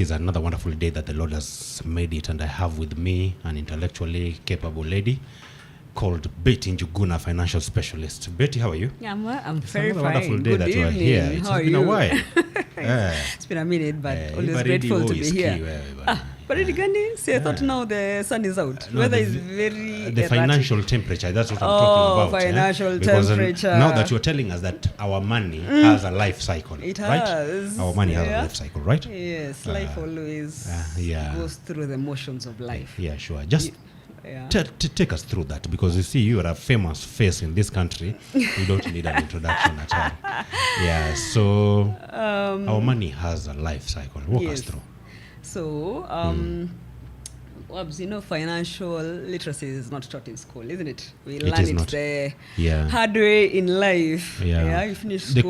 It's another wonderful day that the Lord has made it, and I have with me an intellectually capable lady called Betty Njuguna, financial specialist. Betty, how are you? Yeah, I'm very fine. Wonderful day Good that evening. you are here. It's been a while. It's been a minute, but always grateful to be here. But I thought now the sun is out. No, Weather is very the erratic. Financial temperature, that's what I'm talking about. Financial Because temperature. now that you're telling us that our money has a life cycle, It right? has. Our money has a life cycle, right? Yes, life always goes through the motions of life. Yeah, sure. Just take us through that, because you see, you are a famous face in this country. You don't need an introduction at all. Yeah, so our money has a life cycle. Walk us through. So, financial literacy is not taught in school, isn't it? We learn it the hard way in life. Yeah, you finish school. The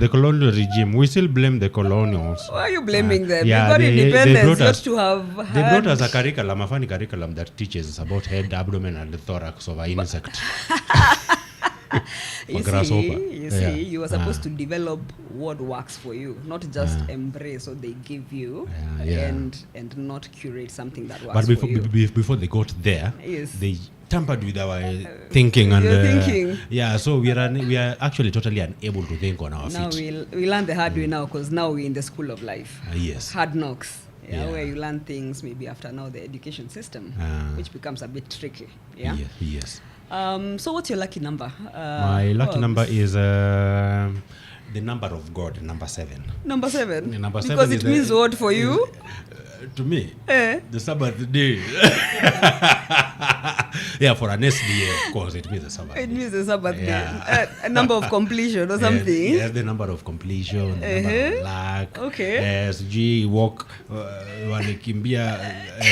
colonial regime. We still blame the colonials. Why are you blaming them? We got independence just to have They brought us a curriculum, a funny curriculum that teaches about head, abdomen, and the thorax of an insect. You see, you are supposed to develop what works for you, not just embrace what they give you and not curate something that works for you. But before they got there, they tampered with our thinking and so we are actually totally unable to think on our feet. Now we learn the hard way now, because now we're in the school of life. Hard knocks. Where you learn things maybe after now the education system, which becomes a bit tricky. Yes. So what's your lucky number? My lucky number is the number of God, number 7. Number 7? Number 7 because it means what for you? To me, the Sabbath day. For an SDA, of course, it means the Sabbath day. It means the Sabbath day. A number of completion or something? Yes, the number of completion, the number of luck. Okay. Yes, walk, walikimbia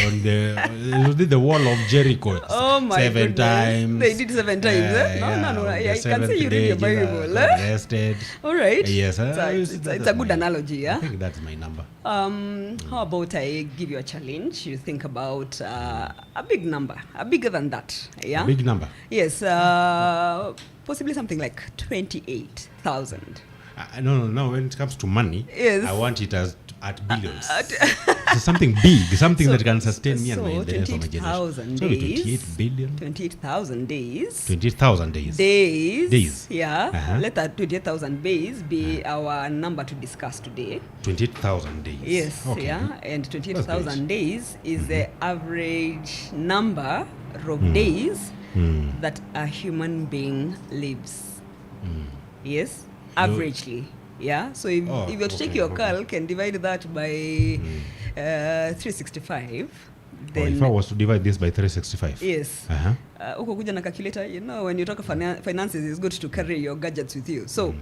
on the wall of Jericho. Oh my 7 times. They did 7 times. No. I can say you read your Bible. Rested. All right. Yes. It's a good analogy. I think that's my number. How about I give you a challenge? You think about a big number, bigger than that. A big number? Yes. Possibly something like 28,000. No. When it comes to money, I want it at billions. So something big, something that can sustain me and the rest of my generation. 28 billion. 28,000 days. 28,000 days. Days. Yeah. Let that 28,000 days be our number to discuss today. 28,000 days. Yes. Okay. And 28,000 days is the average number of days that a human being lives. Yes. Averagely. So if you were to take your calc and divide that by 365, then if I was to divide this by 365. Yes. Uko kuja na calculator, when you talk finances, it's good to carry your gadgets with you. So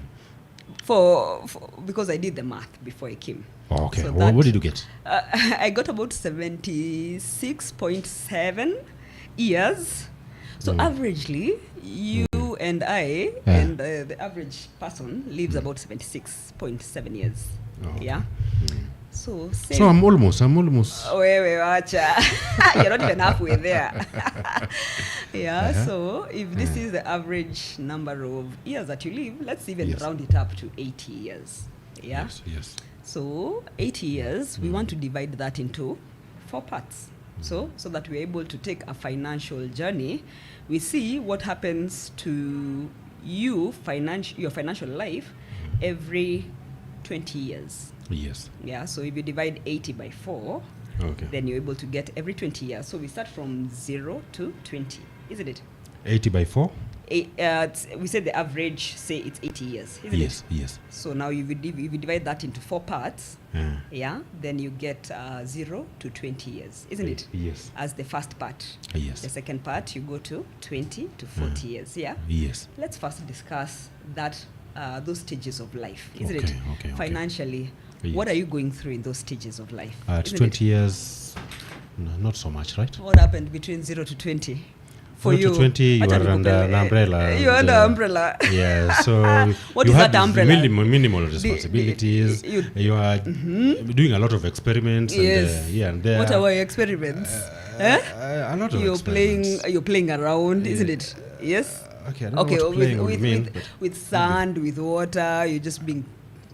for because I did the math before I came. Okay. So what did you get? I got about 76.7 years. So averagely, you and I and the average person lives about 76.7 years. So I'm almost. You're not even halfway there. So if this is the average number of years that you live, let's even round it up to 80 years. Yes. So 80 years, we want to divide that into 4 parts. So that we're able to take a financial journey. We see what happens to you, your financial life, every 20 years. Yes. So if you divide 80 by 4, then you're able to get every 20 years. So we start from 0 to 20, isn't it? 80 by 4? We said the average, say it's 80 years, isn't it? Yes. So now if you divide that into 4 parts, then you get 0 to 20 years, isn't it? Yes. As the first part. Yes. The second part, you go to 20 to 40 years, Yes. Let's first discuss that those stages of life, isn't it? Okay. Financially, what are you going through in those stages of life? At 20 years, not so much, right? What happened between 0 to 20? For 0 to 20, you are under an umbrella. You're under umbrella. So what you is have that umbrella? Minimal responsibilities. You are doing a lot of experiments. And there. What are your experiments? A lot of experiments. You're playing around, isn't it? Yes. Okay. I don't know what playing would mean, with sand, with water. You're just being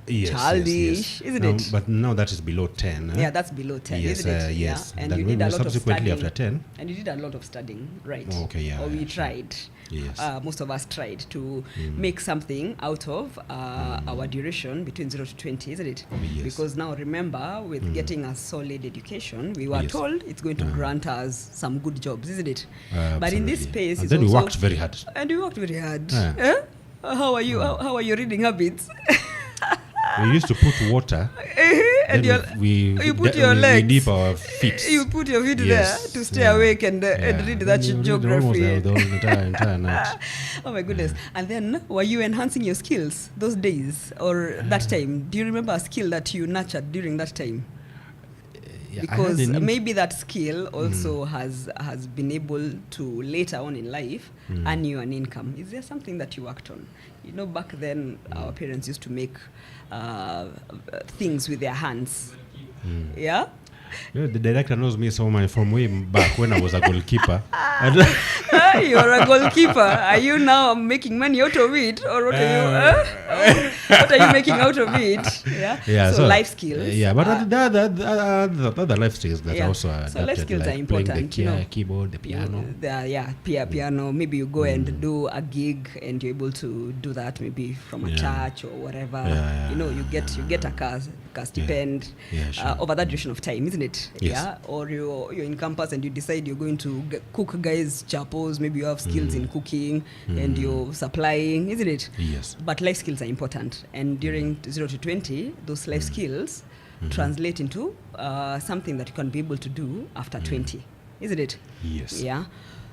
childish, isn't it? But now that is below 10. Yeah, that's below 10, yes, isn't it? yes. Yeah? And then you did a lot of subsequently studying. after 10. And you did a lot of studying, right? Okay, yeah. Or we yeah, tried. Yes. Most of us tried to make something out of our duration between 0 to 20, isn't it? Yes. Because now remember, with getting a solid education, we were Yes. told it's going to grant us some good jobs, isn't it? Absolutely. But in this space, and it's then we also- worked very hard. And we worked very hard. Yeah. How are you? How are your reading habits? We used to put water. And then you put your legs. We dip our feet. You put your feet Yes. there to stay awake and read that You read geography. the entire night. Oh my goodness. And then were you enhancing your skills those days or that time? Do you remember a skill that you nurtured during that time? Yeah, I Because had an maybe that skill also has been able to later on in life earn you an income. Is there something that you worked on? You know, back then our parents used to make things with their hands. Yeah? Yeah, the director knows me so much from way back when I was a goalkeeper. You're a goalkeeper. Are you now making money out of it, or what what are you making out of it? Yeah. So life skills. Yeah, but the other life skills that also are so life adapted, skills like are important. playing the keyboard, the piano. Piano. Maybe you go and do a gig, and you're able to do that maybe from a church or whatever. You get a car stipend sure. over that duration of time, isn't it? Yes. Yeah. Or you're in campus and you decide you're going to cook guys chapels. Maybe you have skills in cooking and you're supplying, isn't it? Yes. But life skills are important, and during 0 to 20, those life skills translate into something that you can be able to do after 20, isn't it? Yes. Yeah.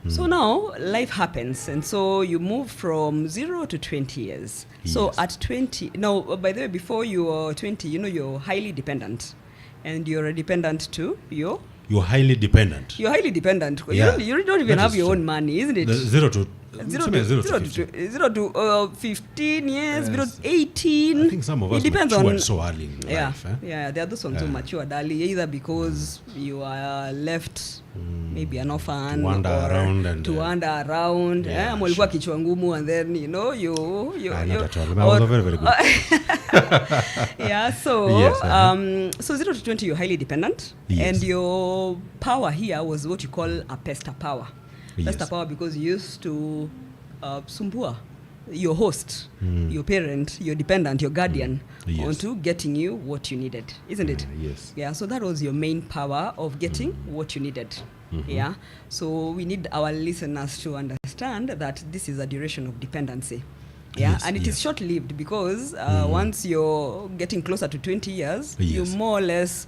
So now life happens, and so you move from 0 to 20 years. So Yes. at 20, now by the way, before you are 20, you're highly dependent, and you're dependent to your. You're highly dependent. You're highly dependent. Yeah. You don't even That have is your true. own money, isn't it? 0 to 0 to 15 years, 0 to 18. I think some of us it depends matured on so early in life. Yeah, there are those ones who matured early, either because you are left maybe an orphan To wander or around and, to wander around. yeah, Ama ulikuwa kichwa ngumu, and then you not at all. I was very, very good. yeah, so Yes, so 0 to 20 you're highly dependent, Yes. and your power here was what you call a pester power. Yes. Pester power because you used to sumbua your host, your parent, your dependent, your guardian Yes. onto getting you what you needed, isn't it? Yes. Yeah, so that was your main power of getting what you needed. Yeah, so we need our listeners to understand that this is a duration of dependency. Yeah, Yes, and it is yes. short-lived because once you're getting closer to 20 years, you Yes. more or less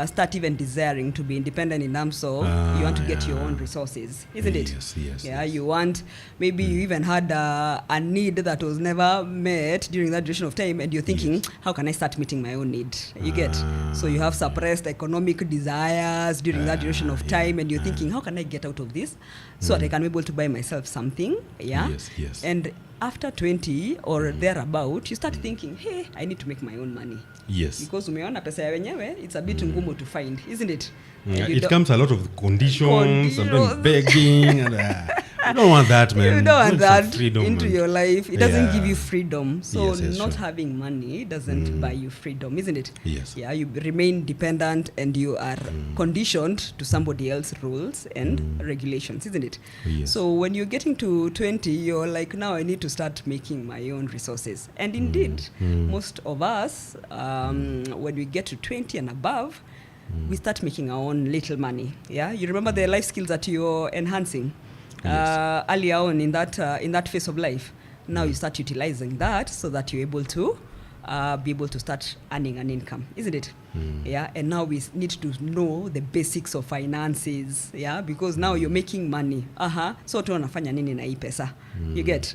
start even desiring to be independent enough, so you want to get your own resources, isn't it? Yes, Yeah, yes. you want, maybe you even had a need that was never met during that duration of time, and you're thinking, how can I start meeting my own need? You get? So you have suppressed economic desires during that duration of time, and you're thinking, how can I get out of this so that I can be able to buy myself something? Yeah. Yes. And after 20 or thereabout, you start thinking, hey, I need to make my own money. Yes. Because umeona pesa ya wenyewe, it's a bit ngumu to find, isn't it? And you It don't- comes a lot of conditions and then Conditions. begging. And, you don't want that, man. You don't want want some that freedom into and- your life. It doesn't Yeah. give you freedom. So Yes, not sure. having money doesn't buy you freedom, isn't it? Yes. Yeah, you remain dependent and you are conditioned to somebody else's rules and regulations, isn't it? Yes. So when you're getting to 20, you're like, now I need to start making my own resources. And indeed, most of us, when we get to 20 and above, we start making our own little money. Yeah, you remember the life skills that you're enhancing earlier on in that phase of life. Now you start utilizing that so that you're able to be able to start earning an income, isn't it? Yeah, and now we need to know the basics of finances. Yeah, because now you're making money. So tu unafanya nini na hii pesa? You get?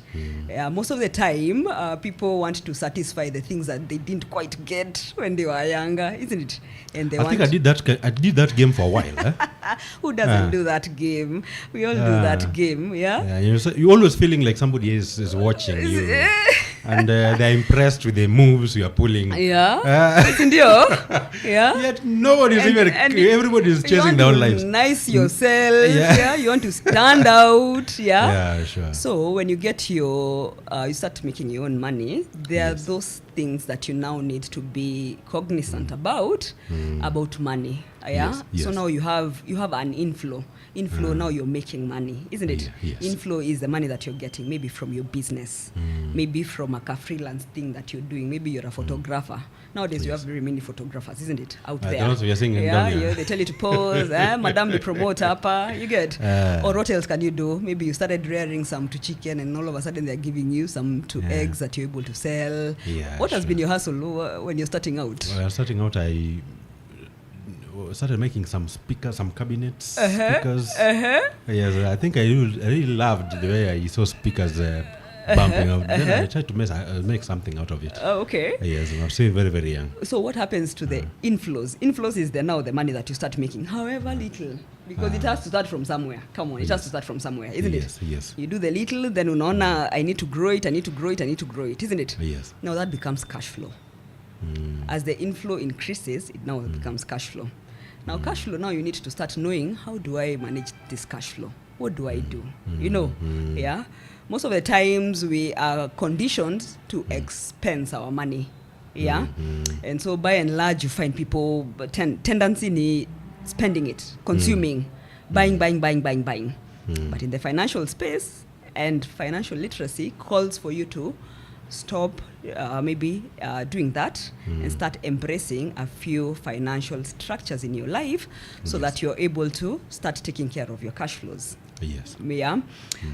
Most of the time, people want to satisfy the things that they didn't quite get when they were younger, isn't it? And they I think I did that game for a while. Who doesn't do that game? We all do that game, yeah? Yeah, you're always feeling like somebody is watching you. and they're impressed with the moves you are pulling. Yeah. Yeah. Yet nobody's everybody's chasing their own lives. Nice yourself. Yeah. You want to stand out. Yeah. Yeah, sure. So when you get you start making your own money, there are those things that you now need to be cognizant about money. Yeah. Yes. So now you have an inflow. Now you're making money, isn't it? Yes. Inflow is the money that you're getting, maybe from your business, maybe from a freelance thing that you're doing. Maybe you're a photographer. Nowadays you have very many photographers, isn't it? Out there. Also you're seeing they tell you to pose, madam the promoter, you get. Or what else can you do? Maybe you started rearing some to chicken, and all of a sudden they're giving you some to eggs that you're able to sell. What has been your hustle when you're starting out? Well, starting out, I started making some speakers, some cabinets, speakers. Yes, I think I really loved the way I saw speakers bumping up. Then I tried to make something out of it. Oh, okay. Yes, I'm still very, very young. So what happens to the inflows? Inflows is now the money that you start making, however little. Because it has to start from somewhere. Come on, it has to start from somewhere, isn't it? Yes. You do the little, then unaona, I need to grow it, isn't it? Yes. Now that becomes cash flow. As the inflow increases, it now becomes cash flow. Now cash flow, now you need to start knowing, how do I manage this cash flow? What do I do? Yeah. Most of the times we are conditioned to expense our money. Yeah. And so by and large, you find people tendency in spending it, consuming, buying. But in the financial space, and financial literacy calls for you to stop doing that and start embracing a few financial structures in your life so that you're able to start taking care of your cash flows. Yes. Yeah.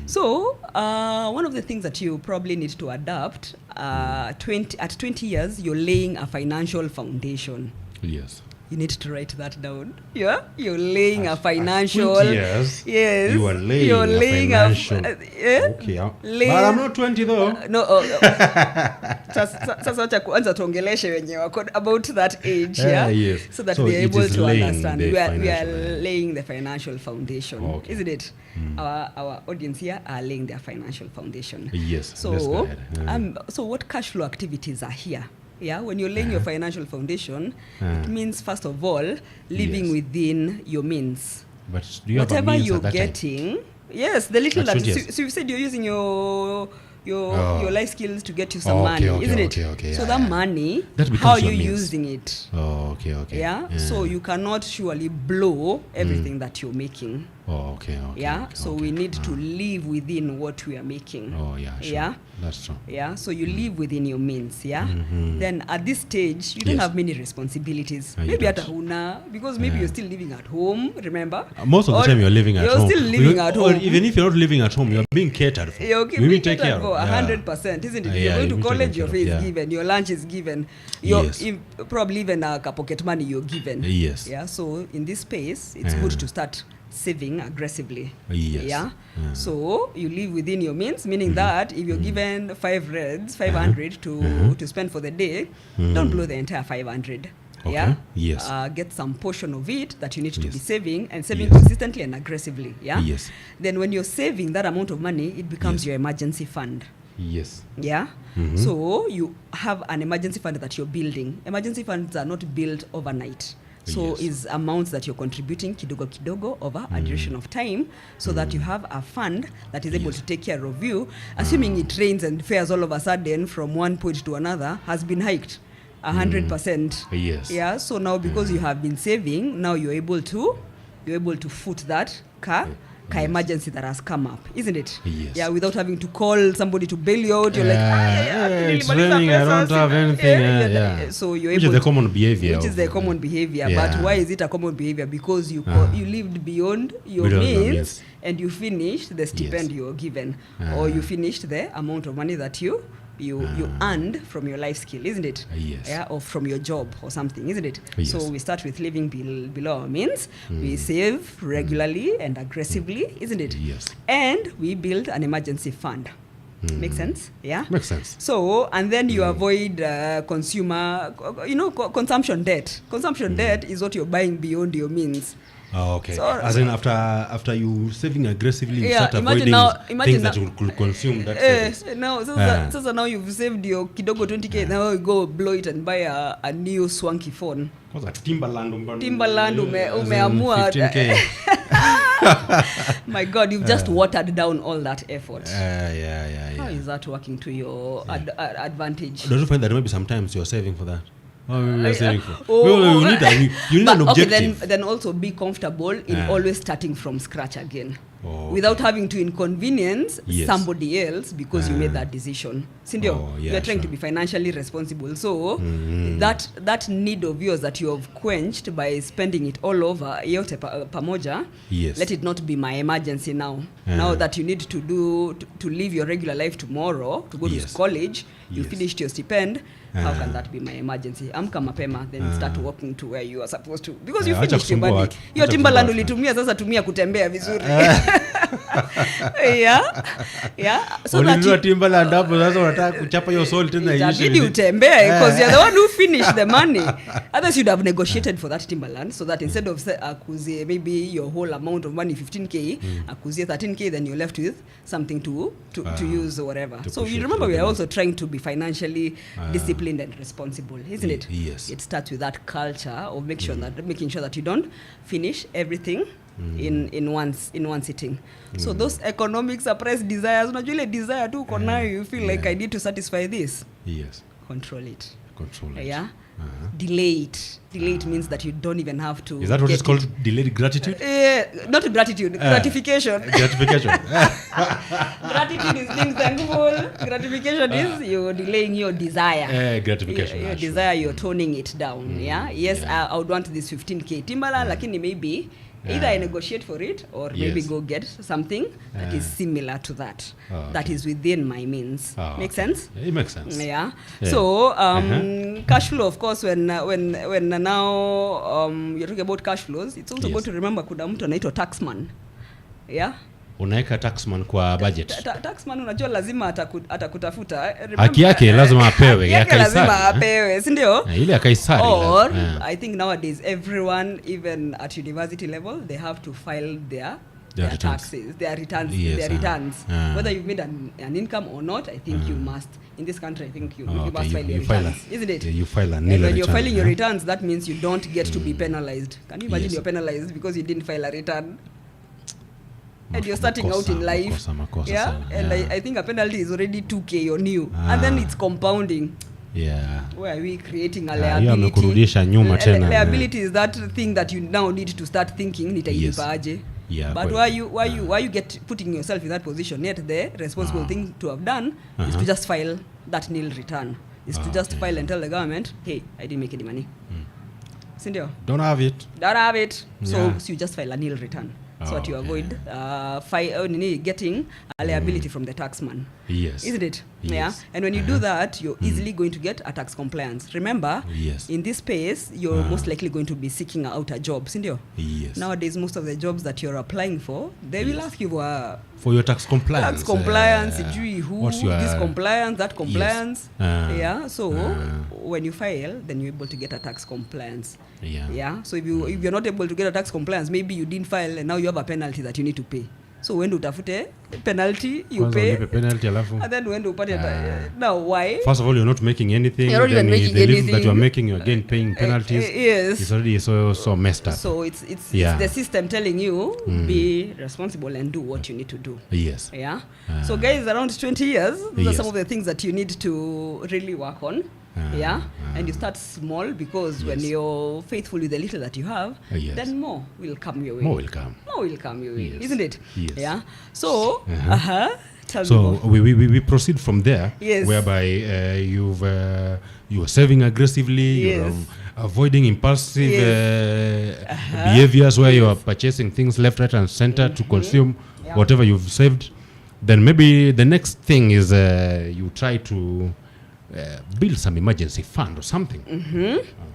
So one of the things that you probably need to adapt, at 20 years, you're laying a financial foundation. Yes. You need to write that down. Yeah, you're laying a financial. 20 years. Yes. You are laying a financial. Okay. But I'm not 20 though. No. Sasa wacha kuanza tuongeleshe wenye wako about that age, yes. So that they're able to understand. We are financial, laying the financial foundation, okay. Isn't it? Our audience here are laying their financial foundation. Yes. So, let's go ahead. So what cash flow activities are here? Yeah, when you're laying your financial foundation, it means first of all living within your means. But do you whatever have a means you're at that getting, time? Yes, the little that. So you said you're using your life skills to get you some money, isn't it? Okay, so that money, that how are you means. using it? Okay. Yeah? So you cannot surely blow everything that you're making. Okay. Yeah, so we need to live within what we are making. Oh, yeah, sure. Yeah, that's true. Yeah, so you live within your means. Yeah, then at this stage you don't have many responsibilities. Maybe at huna, because maybe you're still living at home. Remember, most of the time you're living at home. You're still living at home. Or even if you're not living at home, you're being catered for. You're being catered for 100%, isn't it? You're going to college, your fee is given, your lunch is given, probably even a pocket money you're given. Yes. Yeah. So in this space, it's good to start saving aggressively. Yes. Yeah. So you live within your means, meaning that if you're given 500 to spend for the day, don't blow the entire 500. Okay. Yeah. Yes. Get some portion of it that you need to be saving, and saving consistently and aggressively. Yeah. Yes. Then when you're saving that amount of money, it becomes your emergency fund. Yes. Yeah. So you have an emergency fund that you're building. Emergency funds are not built overnight. So is amounts that you're contributing kidogo over a duration of time, so that you have a fund that is able to take care of you, assuming it rains and fares all of a sudden from one point to another has been hiked 100%. Yes. Yeah. So now because you have been saving, now you're able to foot that emergency that has come up, isn't it? Yes. Yeah, without having to call somebody to bail you out. You're like, it's raining, I don't have anything. So you're which able is the common behavior. Which is the common behavior. Yeah. But why is it a common behavior? Because you lived beyond your means, and you finished the stipend you were given, or you finished the amount of money that you earned from your life skill, isn't it? Yes. Yeah, or from your job or something, isn't it? Yes. So we start with living below our means. We save regularly and aggressively, isn't it? Yes. And we build an emergency fund. Make sense? Yeah. Makes sense. So, and then you avoid consumption debt. Consumption debt is what you're buying beyond your means. Oh, okay. So, as in after you saving aggressively, you start imagine avoiding things now, that you could consume that savings. now, so now you've saved your kidogo 20k, now you go blow it and buy a new swanky phone. Kwanza Timberland umeamua 15K. My God, you've just watered down all that effort. Yeah. How is that working to your advantage? Don't you find that maybe sometimes you're saving for that? You're saving for. You need an objective. Okay, then also be comfortable in always starting from scratch again. okay. Without having to inconvenience somebody else because you made that decision. Sindio, you're trying to be financially responsible. So that need of yours that you have quenched by spending it all over yote pamoja, let it not be my emergency now. Now that you need to live your regular life tomorrow, to go to college, you finished your stipend, how can that be my emergency? Amka mapema, then start walking to where you are supposed to. Because you finished your money. Your Timberland ulitumia, sasa tumia kutembea vizuri. So that you Timberland hapo sasa unataka kuchapa your soul tena itabidi utembee because you're the one who finished the money. Others should have negotiated for that Timberland so that instead of akuzie maybe your whole amount of money 15k, akuzie 13k, then you're left with something to use or whatever. So you remember we are also trying to be financially disciplined and responsible, isn't it? Yes. It starts with that culture of making sure that you don't finish everything in one sitting. So those economic suppressed desires, unajua ile desire tu uko nayo, you feel like I need to satisfy this. Yes. Control it. Yeah. Delay it. Delay it means that you don't even have to. Is that what is called delayed gratitude? Not gratitude, gratification. Gratification. Gratitude is being thankful. Gratification is you're delaying your desire. Gratification. Your desire, you're toning it down. Yes, I would want this 15k Timberland, lakini maybe either I negotiate for it or maybe go get something that is similar to that. That is within my means. Make sense? It makes sense. Yeah. So cash flow, of course, when now you're talking about cash flows, it's also good to remember kuna mtu anaitwa taxman. Yeah. Unaeka taxman kwa budget. Taxman unajua lazima atakutafuta. Haki yake lazima apewe, yake lazima apewe, si ndio? Ile akaisari. Or I think nowadays everyone, even at university level, they have to file their taxes, their returns, whether you've made an income or not. I think you must. In this country, I think you must file your returns, isn't it? You file a nil and when return, you're filing your returns, that means you don't get to be penalized. Can you imagine you're penalized because you didn't file a return? And you're starting out in life, and I think a penalty is already 2k on you, and then it's compounding. Where are we creating a liability? Liability is that thing that you now need to start thinking nitailipaje. But why you get putting yourself in that position? Yet the responsible thing to have done is to just file that nil return. Is to just file and tell the government, hey, I didn't make any money. Sindio? Don't have it. So you just file a nil return. So that you avoid getting a liability from the taxman. Yes. Isn't it? Yes. Yeah. And when you do that, you're easily going to get a tax compliance. Remember, in this space, you're most likely going to be seeking out a job. Sindio? Yes. Nowadays, most of the jobs that you're applying for, they will ask you for your tax compliance. Tax compliance, this compliance, that compliance. So when you file, then you're able to get a tax compliance. So if you're not able to get a tax compliance, maybe you didn't file and now you have a penalty that you need to pay. So when utafute penalty, you pay. And then when upate now why? First of all, you're not making anything. You're not even making the anything. that you're making, you're again paying penalties. Yes. It's already so messed up. So it's the system telling you be responsible and do what you need to do. Yes. Yeah. So guys, around 20 years, those are some of the things that you need to really work on. And you start small because when you're faithful with the little that you have, then more will come your way. More will come your way, isn't it? Yes. Yeah. So, so we proceed from there, whereby you are saving aggressively, you're avoiding impulsive behaviors where you are purchasing things left, right, and center to consume whatever you've saved. Then maybe the next thing is you try to build some emergency fund or something.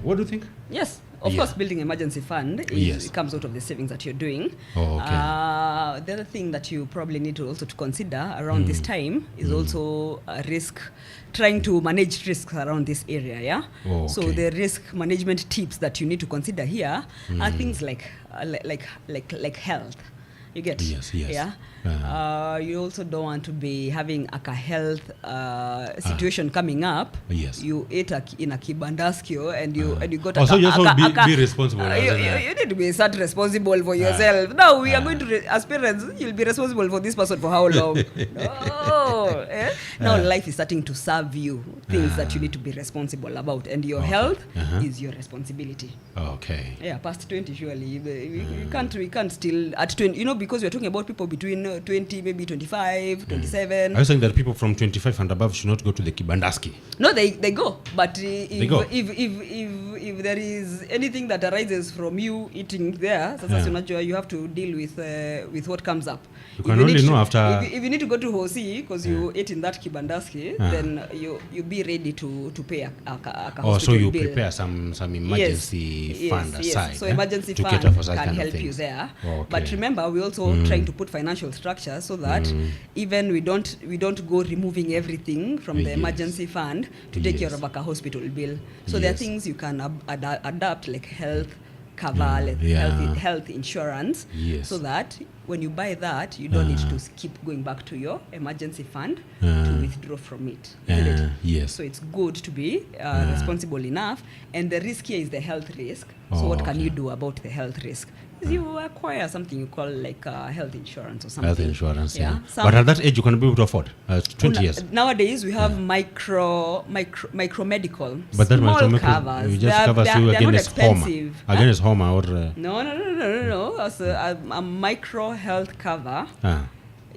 What do you think? Yes. Of course, building emergency fund it comes out of the savings that you're doing. The other thing that you probably need to also to consider around this time is also a risk, trying to manage risks around this area. Yeah. So the risk management tips that you need to consider here are things like health. You get? Yes. Yeah. You also don't want to be having a health situation coming up. Yes. You ate in a kibandaskio and you got so you also be responsible. You need to be responsible for yourself. Now we are going to as parents, you'll be responsible for this person for how long? No. Now life is starting to serve you things that you need to be responsible about, and your health is your responsibility. Okay. Yeah, past 20 surely. We can't still at 20, because we're talking about people between 20, maybe 25, 27. Are you saying that people from 25 and above should not go to the kibandaski? No, they go. But if there is anything that arises from you eating there, you have to deal with what comes up. You can only know after. If you need to go to Hosi because you ate in that kibandaski, then you be ready to pay a hospital so you bill. Prepare some emergency fund aside. So emergency fund can help you there. But remember, we're also trying to put financial structure so that even we don't go removing everything from the emergency fund to take care of a hospital bill. So there are things you can adapt, like health cover, health insurance, so that when you buy that, you don't need to keep going back to your emergency fund to withdraw from it. Isn't it? Yes. So it's good to be responsible enough. And the risk here is the health risk. So what can you do about the health risk? You acquire something you call like health insurance or something. Health insurance, yeah. But at that age, you can be able to afford 20 years. Nowadays, we have micro medical. But that small covers. You just covers you against Homa. Against Homa or. No. As a micro health cover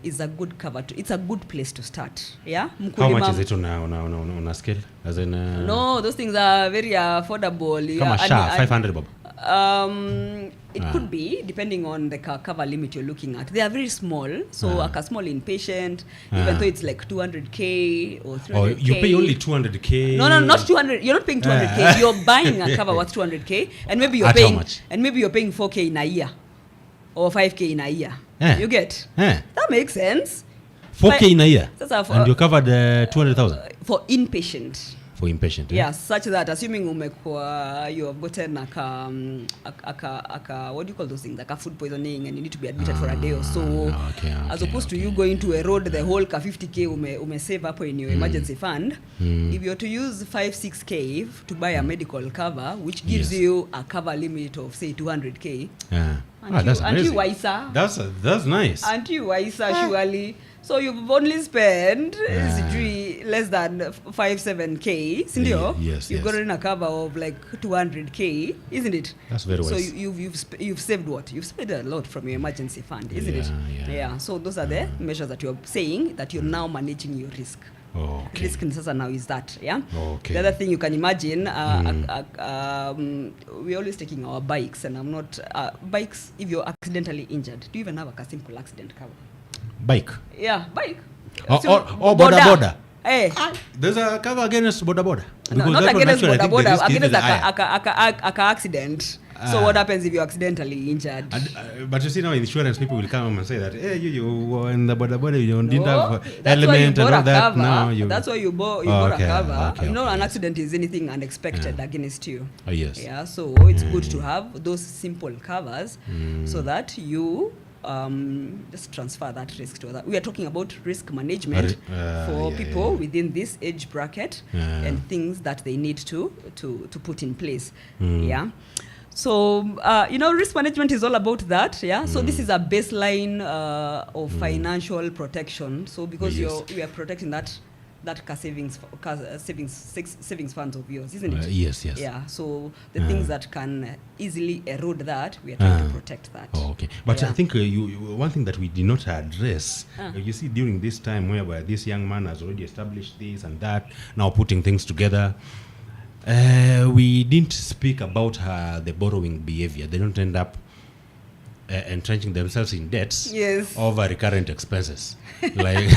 is a good cover. It's a good place to start. Yeah. How much is it on a scale? As in. No, those things are very affordable. Come on, 500 bob. It could be, depending on the cover limit you're looking at. They are very small, so like a small inpatient, even though it's like 200k or 300k. Oh, you pay only 200k? No, not 200. You're not paying 200k. You're buying a cover worth 200k, and maybe you're paying. How much? And maybe you're paying 4k in a year, or 5k in a year. You get? That makes sense. 4k in a year, and you covered 200,000 for inpatient. For inpatient, such that assuming you have gotten what do you call those things, like a food poisoning, and you need to be admitted for a day or so, as opposed to you going to erode the whole 50k save up in your emergency fund. If you're to use 5-6k to buy a medical cover, which gives you a cover limit of say 200k, that's amazing. That's nice. Aren't you wiser, surely? So you've only spent less than 5-7k, Yes. You've gotten a cover of like 200k, isn't it? That's very wise. So you've saved what? You've spent a lot from your emergency fund, isn't it? Yeah. So those are the measures that you're saying that you're now managing your risk. Risk in SASA now is that, The other thing you can imagine, we're always taking our bikes, and I'm not bikes. If you're accidentally injured, do you even have a simple accident cover? Bike. Yeah, bike. Boda. Hey. There's a cover against boda. No, not against boda, against a accident. So what happens if you're accidentally injured? But you see now insurance people will come and say that, hey, you were in the boda, you didn't have element and all that. No, that's why you bought a cover. An accident is anything unexpected against you. Yes. Yeah, so it's good to have those simple covers so that you just transfer that risk to other. We are talking about risk management for people within this age bracket and things that they need to put in place. So risk management is all about that. So this is a baseline of financial protection. So because we are protecting that savings funds of yours, isn't it? Yes. Yeah. So the things that can easily erode that, we are trying to protect that. Okay. But I think one thing that we did not address, you see, during this time where this young man has already established this and that, now putting things together, we didn't speak about the borrowing behavior. They don't end up entrenching themselves in debts Yes. over recurrent expenses. Like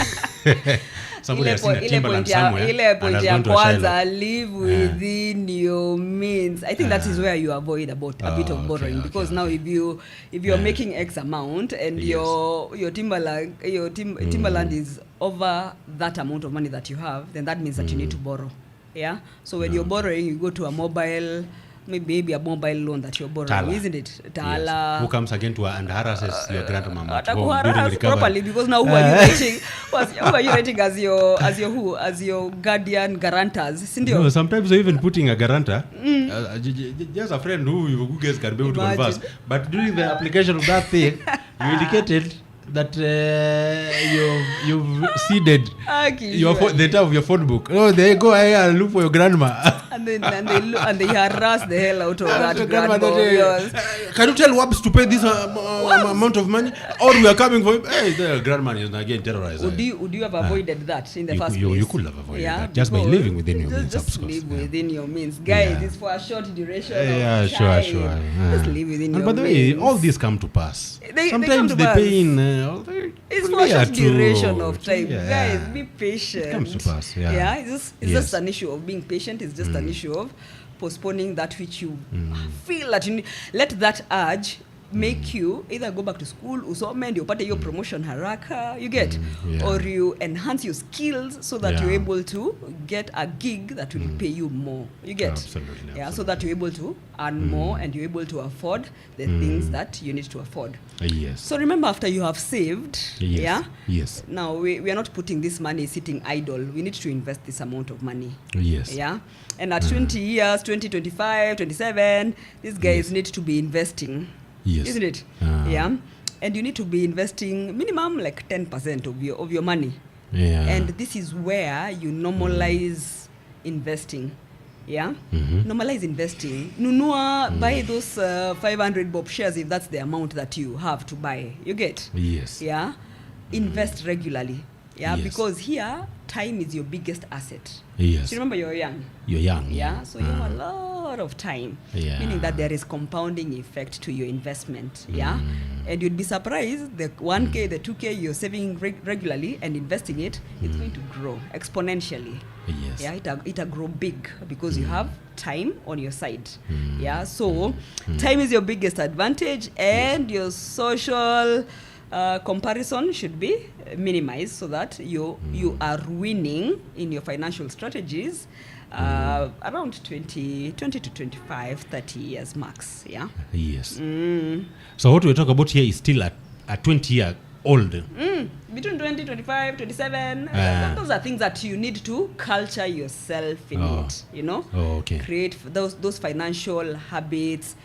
somebody has seen a Timberland somewhere ile and point has ya gone to a kwanza, Shiloh. live within your means. I think that is where you avoid about a bit of okay, borrowing, okay, because now if you're making X amount and Yes. your Timberland is over that amount of money that you have, then that means that you need to borrow. Yeah. So when you're borrowing, you go to a mobile, maybe a mobile loan that you're borrowing, Tala. isn't it? Yes. Tala. Who comes again to and harasses your grandmama at home during Atakuharass recovery? properly, because now who are you rating? Who are you rating as your guardian guarantors? Sindio? No, sometimes you're even putting a guarantor, just a friend who guys can be able to Imagine. converse. But during the application of that thing, you indicated that you've seeded the entire of your phone book. Oh, they go ahead and look for your grandma. and they harass the hell out of that grandma of that, yours. Can you tell Wabs to pay this amount of money? Or we are coming for him? Hey, the grandma is again terrorized. Would you have avoided that in the first place? You could have avoided that just by living within your means. Just live within your means. Guys, it's for a short duration of sure. time. Just live within your means. And by the way, all these come to pass. They come Sometimes to they pass. pay in... It's for a short duration of time. Yeah. Guys, be patient. It comes to pass, yeah. It's just an issue of being patient. It's just an issue of postponing that which you feel that you need. Let that urge make you either go back to school, usome ndio upate hiyo promotion haraka, you get, or you enhance your skills so that you're able to get a gig that will pay you more, you get. Absolutely. So that you're able to earn more and you're able to afford the things that you need to afford. Yes. So remember, after you have saved, Yes. now we are not putting this money sitting idle. We need to invest this amount of money. Yes. Yeah. And at 20 years, 20, 25, 27, these guys need to be investing. Yes. Isn't it? Yeah. And you need to be investing minimum like 10% of your money. Yeah. And this is where you normalize investing. Yeah. Normalize investing. Nunua, buy those 500 bob shares if that's the amount that you have to buy. You get? Yes. Yeah. Invest regularly. Yeah. Yes. Because here, time is your biggest asset. Yes. So remember, you're young. You're young. Yeah. So you have a lot of time. Yeah. Meaning that there is compounding effect to your investment. Yeah. And you'd be surprised, the 1K, the 2K you're saving regularly and investing it, it's going to grow exponentially. Yes. Yeah, it'll grow big because you have time on your side. Yeah, so time is your biggest advantage, and your social comparison should be minimized so that you are winning in your financial strategies around 20 to 25, 30 years max. Yeah. Yes. So what we talk about here is still a 20-year-old. Between 20, 25, 27, those are things that you need to culture yourself in it, you know? Create those financial habits,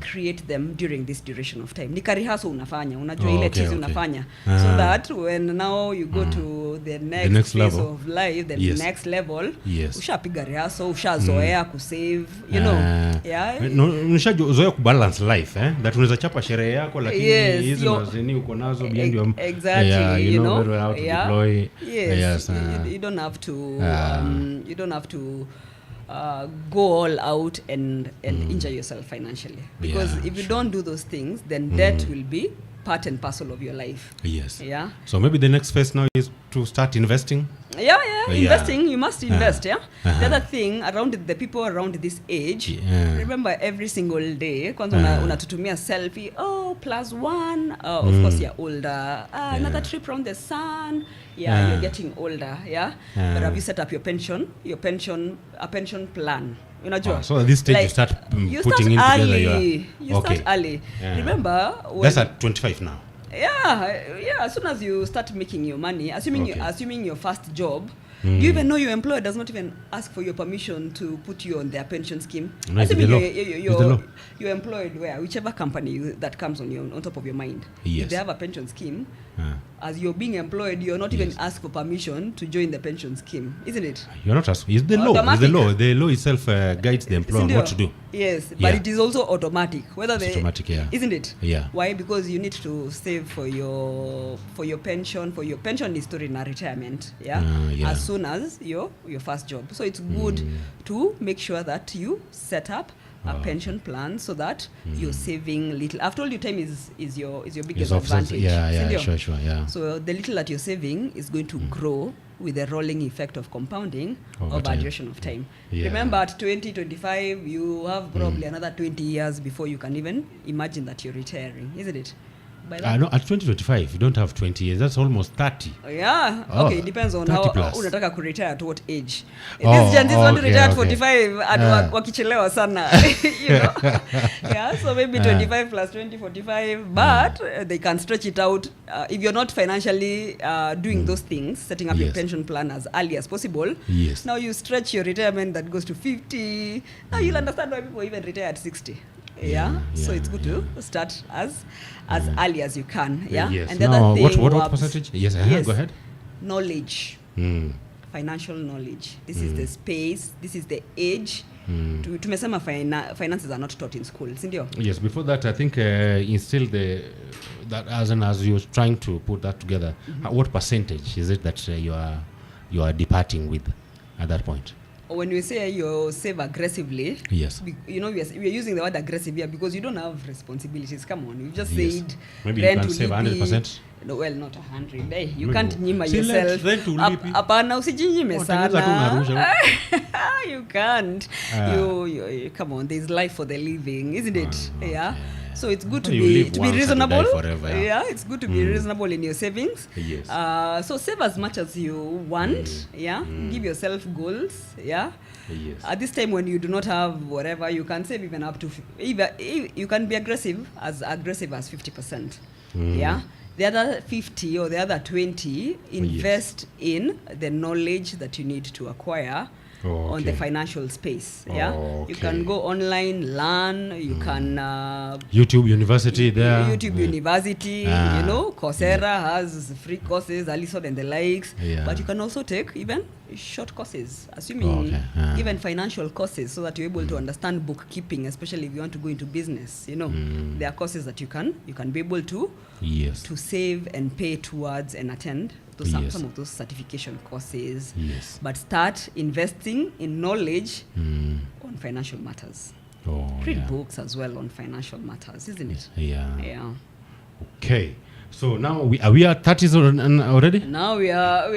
create them during this duration of time. Nikarihaso unafanya, unajua ile tizi unafanya. So that when now you go to the next phase level of life, the next level, ushapiga rehaso, ushazoea kusave, you know? Ushazoea kubalance life, that unaweza chapa sherehe yako lakini hizi mazini uko nazo behind your... Exactly. You know very how to deploy. Yes. You don't have to go all out and injure yourself financially, because if you don't do those things, then debt will be part and parcel of your life. Yes. Yeah. So maybe the next phase now is to start investing. Investing, you must invest. The other thing around the people around this age, remember every single day kwanza unatutumia selfie, +1, of course you're older, another trip around the sun, you're getting older. But have you set up your pension plan? So at this stage you start putting in early. together. Start early. Remember that's at 25 now. As soon as you start making your money, assuming your first job, do you even know your employer does not even ask for your permission to put you on their pension scheme? No, Assuming you're employed whichever company that comes on top of your mind. Yes. If they have a pension scheme, as you're being employed, you're not even asked for permission to join the pension scheme, isn't it? You're not asked. It's the law. It's the law. The law itself guides the employer on what to do. Yes, but it is also automatic. It's automatic, isn't it? Yeah. Why? Because you need to save for your pension. For your pension is stored in a retirement. As soon as your first job. So it's good to make sure that you set up a pension plan so that you're saving little. After all, your time is your biggest advantage. Yeah, sure, yeah. So the little that you're saving is going to grow with the rolling effect of compounding over a duration of time. Yeah. Remember, at 2025, you have probably another 20 years before you can even imagine that you're retiring, isn't it? No, at 2025, you don't have 20 years. That's almost 30. Yeah. Oh, okay, it depends on how unataka ku retire at what age. These Gen Zs want to retire at 45 and wakichelewa sana. You know? Yeah, so maybe 25 plus 20, 45. But they can stretch it out. If you're not financially doing those things, setting up your pension plan as early as possible. Yes. Now you stretch your retirement that goes to 50. Now you'll understand why people even retire at 60. Yeah. So it's good to start as early as you can. Yeah. Yes. And the other thing, what percentage? Yes. Go ahead. Knowledge. Financial knowledge. This is the space. This is the age. Tumesema finances are not taught in school, sindio? Yes. Before that, I think instill that as you're trying to put that together, what percentage is it that you are departing with at that point? When we say you save aggressively, yes, you know, we are using the word aggressive here because you don't have responsibilities. Come on, you just said maybe you can save 100%. No, well, not 100. Hey, you can't nyima yourself. Apana usijinyime sana. You can't. You come on. There's life for the living, isn't it? Yeah. So it's good to be reasonable. Forever, yeah, it's good to be reasonable in your savings. Yes. So save as much as you want. Yeah. Give yourself goals. Yeah. Yes. At this time when you do not have whatever, you can save even up to you can be aggressive as 50%. Yeah. The other 50 or the other 20 invest in the knowledge that you need to acquire on the financial space. Yeah. You can go online, learn. You can YouTube University there. YouTube University, you know, Coursera has free courses, Alison and the likes. But you can also take even short courses, assuming even financial courses, so that you're able to understand bookkeeping, especially if you want to go into business. You know, there are courses that you can be able to to save and pay towards and attend some of those certification courses. But start investing in knowledge on financial matters. Read books as well on financial matters, isn't it? Yeah. Okay. So now are we at 30s already? Now we are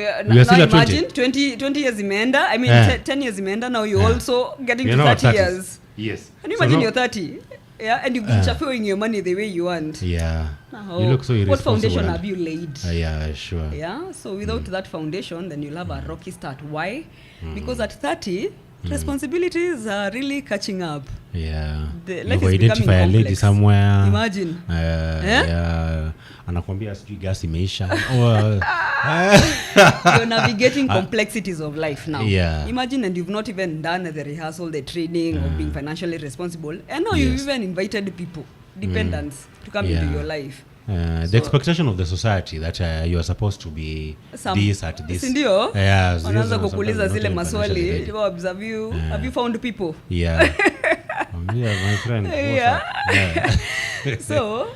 still at 20 years imeenda. I mean 10 years imeenda. Now you're also getting to 30 years. Yes. Can you imagine you're 30? Yeah, and you're shuffling your money the way you want. Yeah. You look so irresponsible. What foundation have you laid? Yeah, sure. Yeah, so without that foundation, then you'll have a rocky start. Why? Because at 30, responsibilities are really catching up. Yeah. Life you is identify a lady complex. somewhere. Imagine. Yeah. Anakwambia sijui gas imeisha. You're navigating complexities of life now. Yeah. Imagine, and you've not even done the rehearsal, the training of being financially responsible. And now you've even invited people, dependents, to come into your life. The expectation of the society that you are supposed to be this at this. Sindio? Yeah. Wanaanza kukuuliza zile maswali. Have you found people? Yeah. My friend. Yeah. So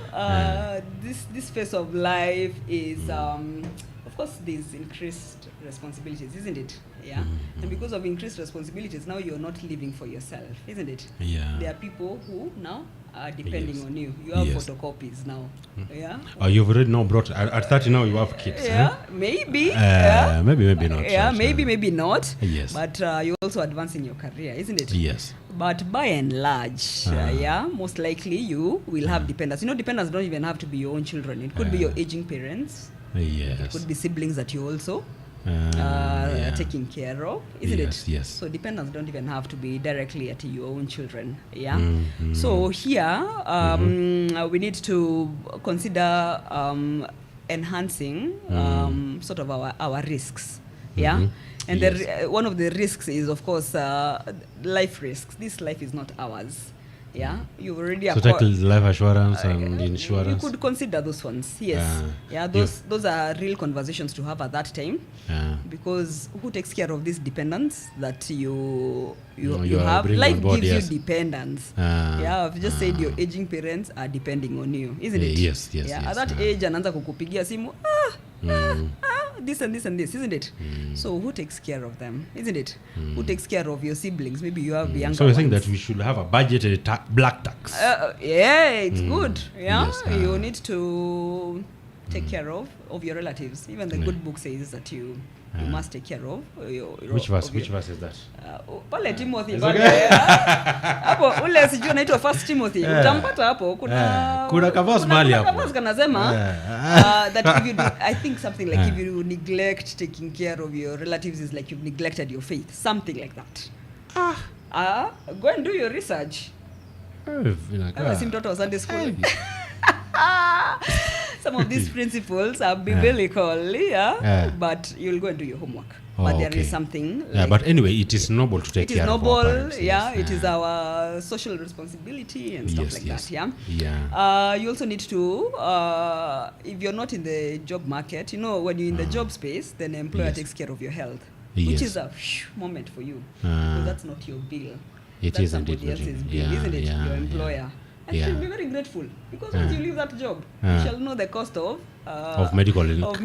this phase of life is of course there's increased responsibilities, isn't it? Yeah. And because of increased responsibilities, now you're not living for yourself, isn't it? Yeah. There are people who now are depending on you. You have photocopies now. Yeah. You've already now brought at 30 now you have kids. Yeah. Maybe. Maybe not. Yeah. Maybe not. Yes. But you're also advancing your career, isn't it? Yes. But by and large, most likely you will have dependents. You know, dependents don't even have to be your own children. It could be your aging parents. Yes. It could be siblings that you also taking care of, isn't it? Yes. So dependents don't even have to be directly at your own children. Yeah. So here we need to consider enhancing sort of our risks. Yeah. And one of the risks is, of course, life risks. This life is not ours. Yeah, you've already tackles life assurance and insurance. You could consider those ones. Yes. Those are real conversations to have at that time. Because who takes care of these dependents that you have? Life gives you dependents. I've just said your aging parents are depending on you, isn't it? Yes. At that age anaanza kukupigia simu. this and this and this, isn't it? So who takes care of them, isn't it? Who takes care of your siblings? Maybe you have younger So I think ones. that we should have a budgeted black tax. Yeah, it's good. Yeah, Yes, you need to take care of your relatives. Even the good book says that you must take care of Which verse is that? Pale Timothy It's pale, okay. hapo ule sijui anaitwa First Timothy, utampata hapo Kuna kavasi mahali hapo. kavasi kanasema that if you do, I think something like if you neglect taking care of your relatives is like you've neglected your faith, something like that. Go and do your research. Si mtoto wa Sunday school. Some of these principles are biblical, but you'll go and do your homework. But there is something. But anyway, it is noble to take care of our parents. It is our social responsibility and stuff like that. You also need to, if you're not in the job market, when you're in the job space, then the employer takes care of your health, which is a moment for you. Because that's not your bill. It is indeed. Somebody else's bill, isn't it? Your employer. And you should be very grateful, because once you leave that job, you shall know the cost of medical cover.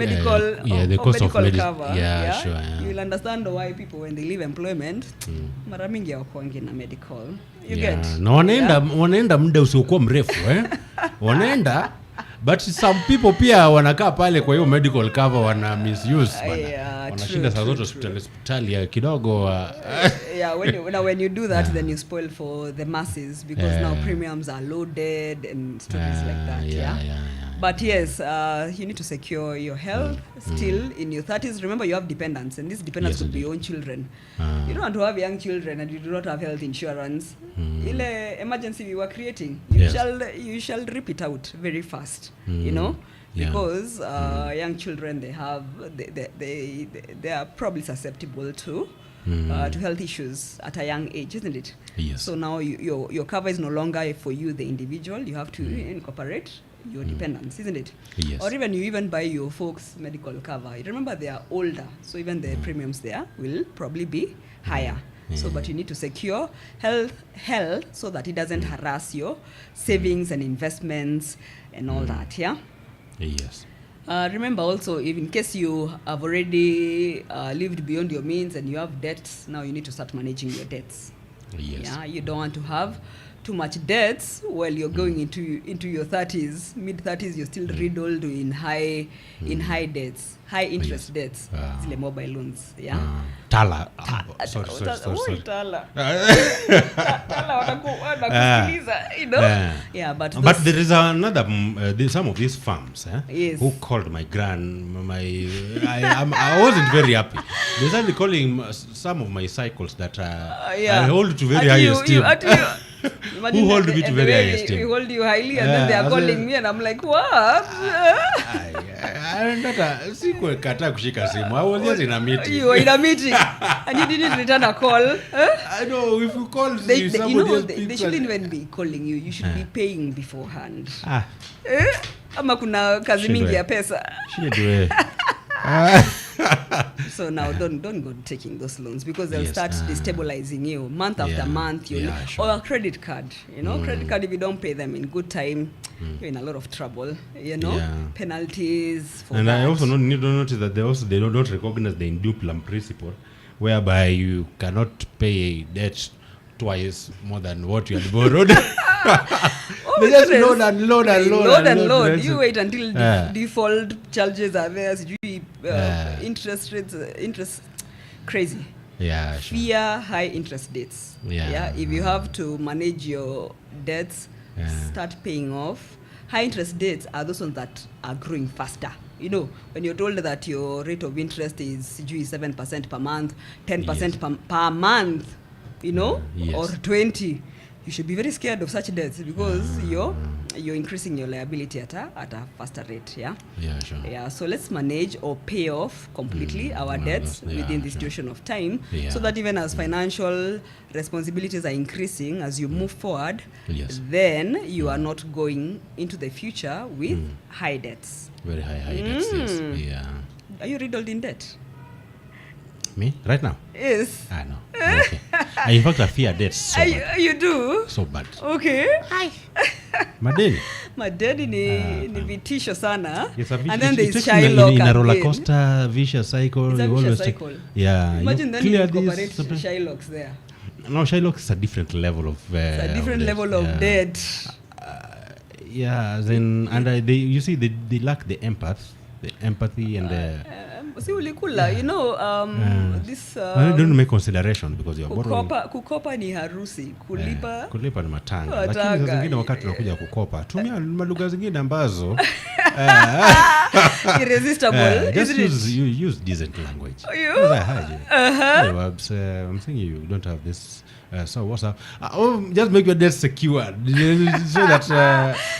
Sure. You will understand why people, when they leave employment, mara mingi hawakuangi na medical. You get? Na wanaenda muda usiokuwa mrefu wanaenda, but some people pia wanakaa pale kwa hiyo medical cover wana misuse wanashinda saa zote hospitali kidogo. When you do that, then you spoil for the masses, because now premiums are loaded and stories like that. But yes, you need to secure your health still in your 30s. Remember, you have dependents, and these dependents could be your own children. You don't want to have young children and you do not have health insurance. Ile emergency we were creating, you shall rip it out very fast. Because young children, they are probably susceptible to health issues at a young age, isn't it? Yes. So now your cover is no longer for you, the individual. You have to incorporate your dependents, isn't it? Yes. Or even you buy your folks medical cover. Remember, they are older, so even the premiums there will probably be higher. So, but you need to secure health so that it doesn't harass your savings and investments and all that. Yes. Remember also, if in case you have already lived beyond your means and you have debts, now you need to start managing your debts. Yes. You don't want to have too much debts while you're going into your 30s, mid-30s. You're still riddled in high debts, high interest debts. Zile mobile loans. Tala. Sorry. Tala wanakusikiliza, but there is another some of these farms who called I wasn't very happy. They started calling some of my cycles that I hold to very high esteem. Who hold me to very high esteem. We hold you highly, and then they are calling me, and I'm like, what? Sikukataa kushika simu. I was just in a meeting. You were in a meeting, and you didn't return a call. I know, if you call they shouldn't even be calling you. You should be paying beforehand. Ama kuna kazi mingi ya pesa. So now don't go taking those loans, because they'll start destabilizing you month after month. Or a credit card. Credit card, if you don't pay them in good time, you're in a lot of trouble. Penalties for and that. I also need to notice that they don't recognize the induplum principle, whereby you cannot pay debt twice more than what you had borrowed. They just load and load. You wait until default charges are there. Interest rates, crazy. Sure. Fear high interest debts. If you have to manage your debts, start paying off. High interest debts are those ones that are growing faster. When you're told that your rate of interest is 7% per month, 10% per month, or 20%, you should be very scared of such debts, because you're increasing your liability at a faster rate. Sure. So let's manage or pay off completely our debts within this duration of time, so that even as financial responsibilities are increasing as you move forward, then you are not going into the future with high debts. Very high debts. Yes. Are you riddled in debt? Me? Right now? Yes. No. Okay. In fact, I fear debt so bad. You do? So bad. Okay. Hi. Madeni ni vitisho sana. And then there's Shylock in a roller coaster vicious cycle. It's a vicious cycle. Yeah. Imagine then you incorporate Shylocks there. No, Shylock is a different level of it's a different level of debt. Then and you see they lack the empathy and see ulikula, this don't make consideration because you're borrowing. Kukopa ni harusi, kulipa ni matanga. Lakini zingine wakati unakuja kukopa tumia lugha zingine ambazo irresistible. Just use decent language. I'm saying you don't have this. So what's up? Just make your debt secured so that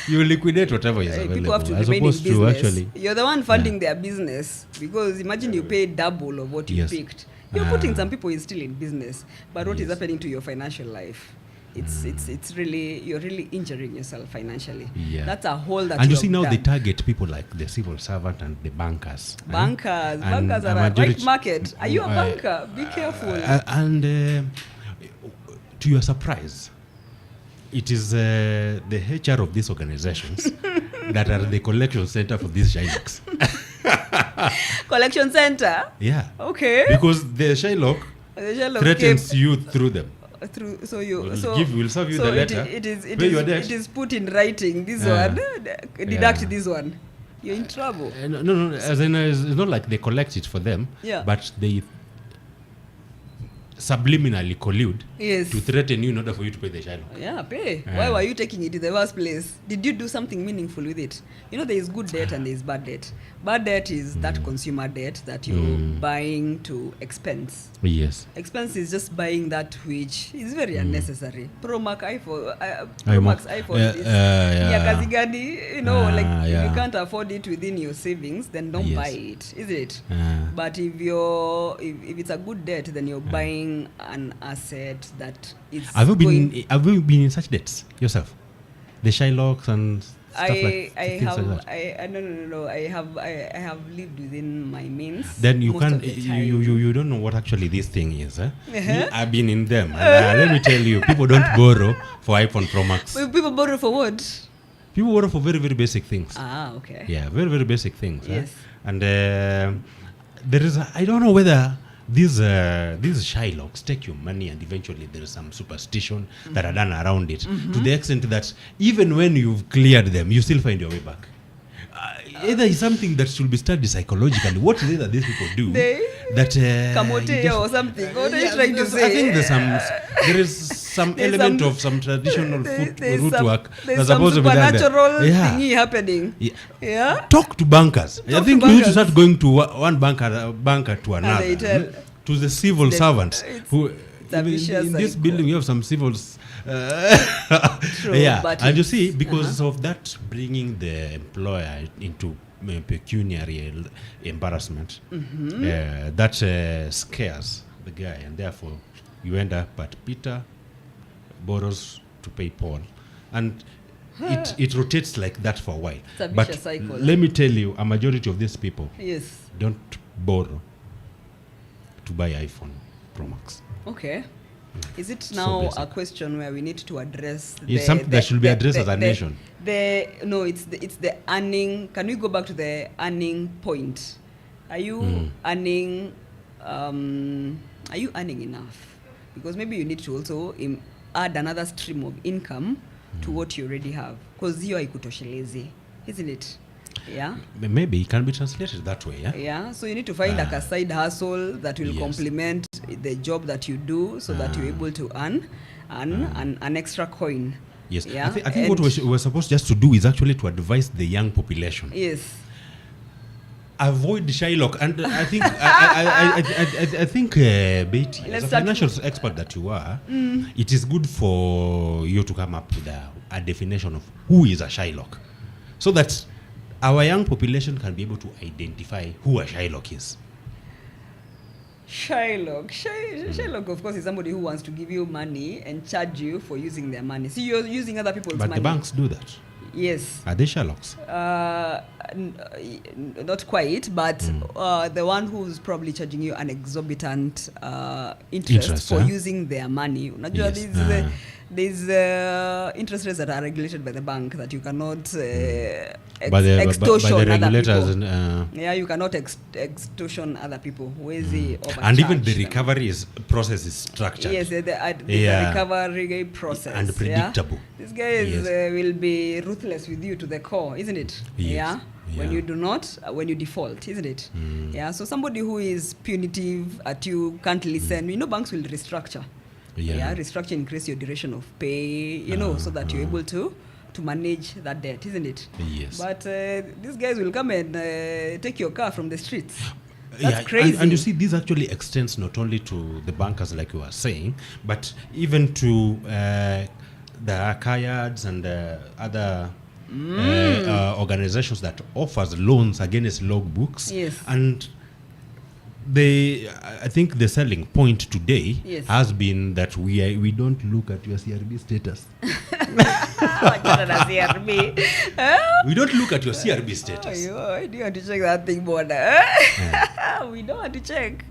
you liquidate whatever is available. People have to as remain opposed in to business. actually, you're the one funding their business, because imagine you pay double of what you picked. You're putting some people still in business, but what is happening to your financial life? It's really, you're really injuring yourself financially. That's a hole that. And you see now they target people like the civil servant and the bankers. Bankers are a right market. Are you a banker? Be careful. And to your surprise, it is the HR of these organizations that are the collection center for these Shylocks. Collection center? Yeah. Okay. Because the Shylock threatens you through them. We'll serve you the letter. It is put in writing. This one, deduct this one. You're in trouble. No. As in, it's not like they collect it for them, but they subliminally collude to threaten you in order for you to pay the Shylock. Yeah, pay. Why were you taking it in the first place? Did you do something meaningful with it? There is good debt and there is bad debt. Bad debt is that consumer debt that you're buying to expense. Yes. Expense is just buying that which is very unnecessary. Pro Max iPhone is kazi gani? If you can't afford it within your savings, then don't buy it, is it? But if it's a good debt, then you're buying an asset that is. Have you been in such debts yourself? The Shylocks and stuff No. I have lived within my means. Then you can't. You don't know what actually this thing is. I've been in them. And, let me tell you, people don't borrow for iPhone Pro Max. People borrow for what? People borrow for very, very basic things. Okay. Yeah, very, very basic things. Yes. And there is. I don't know whether these Shylocks take your money, and eventually there is some superstition that are done around it, to the extent that even when you've cleared them, you still find your way back. Either it's something that should be studied psychologically. What is it that these people do? Kamote or something. What are you trying to say? I think there is some element of some traditional root work that's supposed to be done there. Supernatural thingy happening. Yeah. Talk to bankers. I think you need to start going to one banker to another. To the civil servants who in this building you have some civils. True, and you see, because of that, bringing the employer into pecuniary embarrassment, that scares the guy, and therefore you end up at Peter borrows to pay Paul, and it rotates like that for a while. It's a vicious cycle. Let me tell you, a majority of these people don't borrow to buy iPhone Pro Max. Okay. Is it now a question where we need to address it's something that should be addressed as a nation? It's the earning. Can we go back to the earning point? Are you earning enough? Because maybe you need to also add another stream of income to what you already have. Because hiyo haikutoshelezi, isn't it? Yeah. Maybe it can be translated that way. Yeah. So you need to find a side hustle that will complement the job that you do, so that you're able to earn an extra coin. Yes. Yeah? I think what we're supposed just to do is actually to advise the young population. Yes. Avoid Shylock, and I think I think Betty, as a financial expert that you are, it is good for you to come up with a definition of who is a Shylock, so that our young population can be able to identify who a Shylock is. Shylock, of course, is somebody who wants to give you money and charge you for using their money. See, you're using other people's money. But the banks do that. Yes. Are they Shylocks? Not quite, but the one who's probably charging you an exorbitant interest for using their money. there's interest rates that are regulated by the bank that you cannot by the extortion other regulators people. You cannot extortion other people. And even the recovery process is structured. Yes, the recovery process. And predictable. These guys will be ruthless with you to the core, isn't it? Yes. When you do not, when you default, isn't it? So somebody who is punitive at you, can't listen, banks will restructure. Restructure, increase your duration of pay, so that you're able to manage that debt, isn't it? Yes. But these guys will come and take your car from the streets. That's crazy. And you see, this actually extends not only to the bankers, like you were saying, but even to the CAYADs and other organizations that offers loans against logbooks. Yes. And I think the selling point today has been that we don't look at your CRB status. We don't look at your CRB status. I do want to check that thing, border. We don't want to check.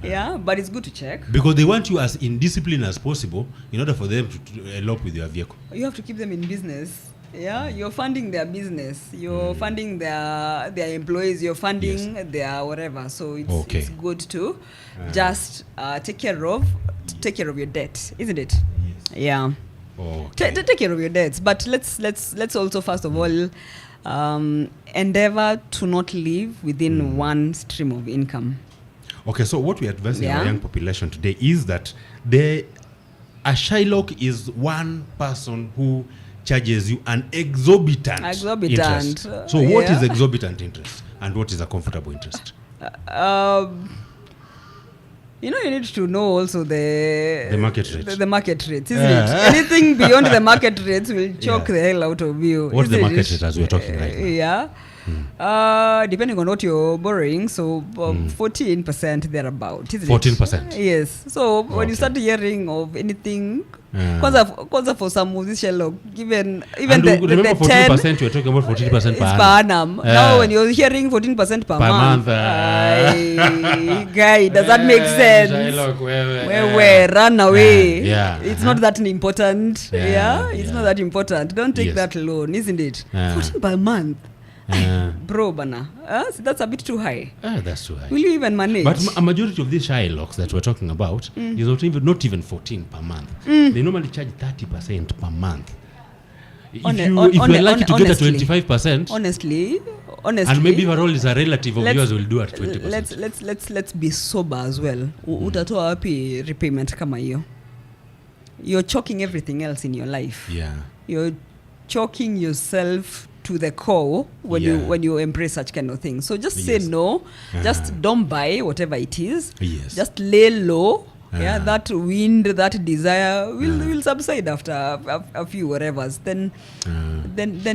But it's good to check. Because they want you as indisciplined as possible in order for them to elope with your vehicle. You have to keep them in business. You're funding their business, you're funding their employees, you're funding their whatever. So it's good to just take care of your debt, isn't it? Yes. Take care of your debts. But let's also first of all endeavor to not live within one stream of income. Okay, so what we are advising our young population today is that a Shylock is one person who charges you an exorbitant interest. So what is exorbitant interest and what is a comfortable interest? You need to know also the market rates. The market rates, isn't it? Anything beyond the market rates will choke the hell out of you. What's the market rate as we're talking right now? Depending on what you're borrowing, so 14% thereabout, isn't 14%? Yes. So when you start hearing of anything, kwanza for some musician, even the 14%, you're talking about 14% per annum. Now when you're hearing 14% per month, guy, does that make sense? Where run away. It's not that important. It's not that important. Don't take that loan, isn't it? 14 per month. Bro, bana. So that's a bit too high. That's too high. Will you even manage? But a majority of these Shylocks that we're talking about is not even 14 per month. They normally charge 30% per month. If you're lucky to get a 25%, honestly, and maybe overall is a relative of yours will do at 20%. Let's be sober as well. Utatoa wapi repayment kama hiyo? You're choking everything else in your life. You're choking yourself to the core when you embrace such kind of things. So just say no. Just don't buy whatever it is. Just lay low. That wind, that desire will subside after a few whatevers. Then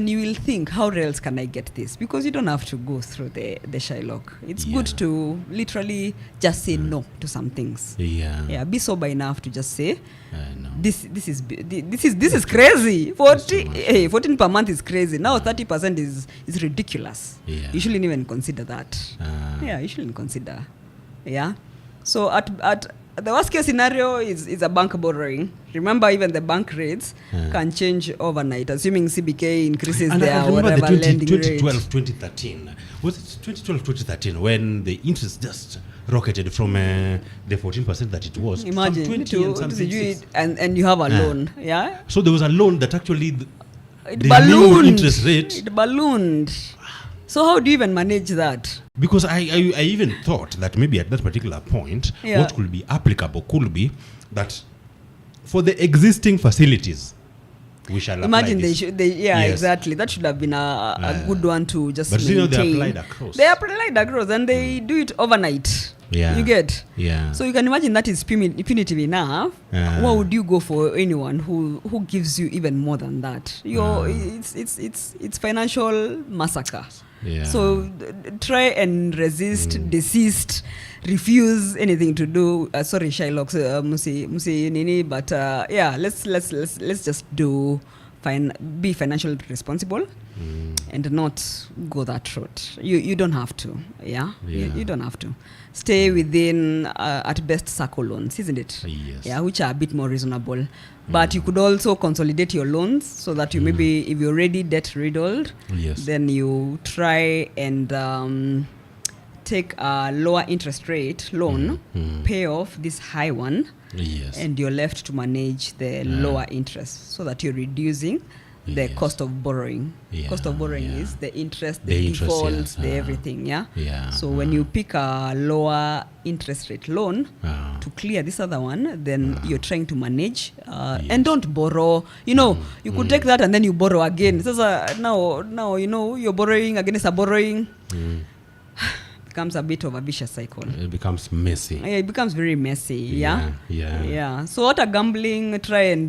you will think, how else can I get this? Because you don't have to go through the Shylock. It's good to literally just say no to some things. Be sober enough to just say, no. This is crazy. 14 per month is crazy. Now 30% is ridiculous. You shouldn't even consider that. You shouldn't consider. So at the worst case scenario is a bank borrowing. Remember, even the bank rates can change overnight, assuming CBK increases their whatever lending rate. 2013. Was it 2012-2013 when the interest just rocketed from the 14% that it was? Imagine, and you have a loan. So there was a loan that actually it ballooned. Interest rate. It ballooned. So how do you even manage that? Because I even thought that maybe at that particular point, what could be applicable could be that for the existing facilities, we shall imagine apply this. Exactly. That should have been a good one to just maintain. But they applied across. They applied across and they do it overnight. You get? Yeah. So you can imagine that is punitive enough. Why would you go for anyone who gives you even more than that? It's financial massacre. So try and resist, desist, refuse anything to do. Sorry, Shylocks, musi nini, but let's just be financially responsible. and not go that route. You don't have to. Yeah. You don't have to. Stay within at best circle loans, isn't it? Yes. Yeah, which are a bit more reasonable. But you could also consolidate your loans so that you maybe, if you're already debt riddled, then you try and take a lower interest rate loan, pay off this high one, and you're left to manage the lower interest so that you're reducing the cost of borrowing. Cost of borrowing is the interest, the defaults, the everything. So when you pick a lower interest rate loan to clear this other one, then you're trying to manage and don't borrow. You know, you could take that and then you borrow again. So now you know you're borrowing against a borrowing. Becomes a bit of a vicious cycle. It becomes messy. It becomes very messy. Yeah. So what a gambling, try and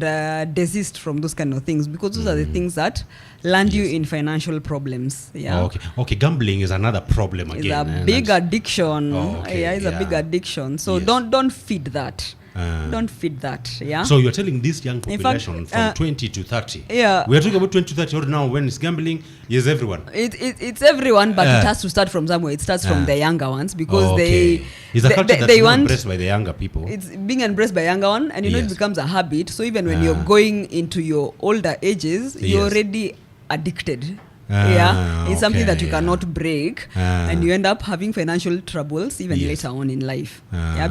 desist from those kind of things, because those are the things that land you in financial problems. Okay. Gambling is another problem again. It's a big addiction. It's a big addiction. So don't feed that. Don't feed that. So you're telling this young population from 20 to 30. We are talking about 20 to 30 or now when it's gambling, is everyone. It's everyone, but it has to start from somewhere. It starts from the younger ones, because it's a culture that's being embraced by the younger people. It's being embraced by younger one, and it becomes a habit. So even when you're going into your older ages, you're already addicted. It's something that you cannot break, and you end up having financial troubles even later on in life.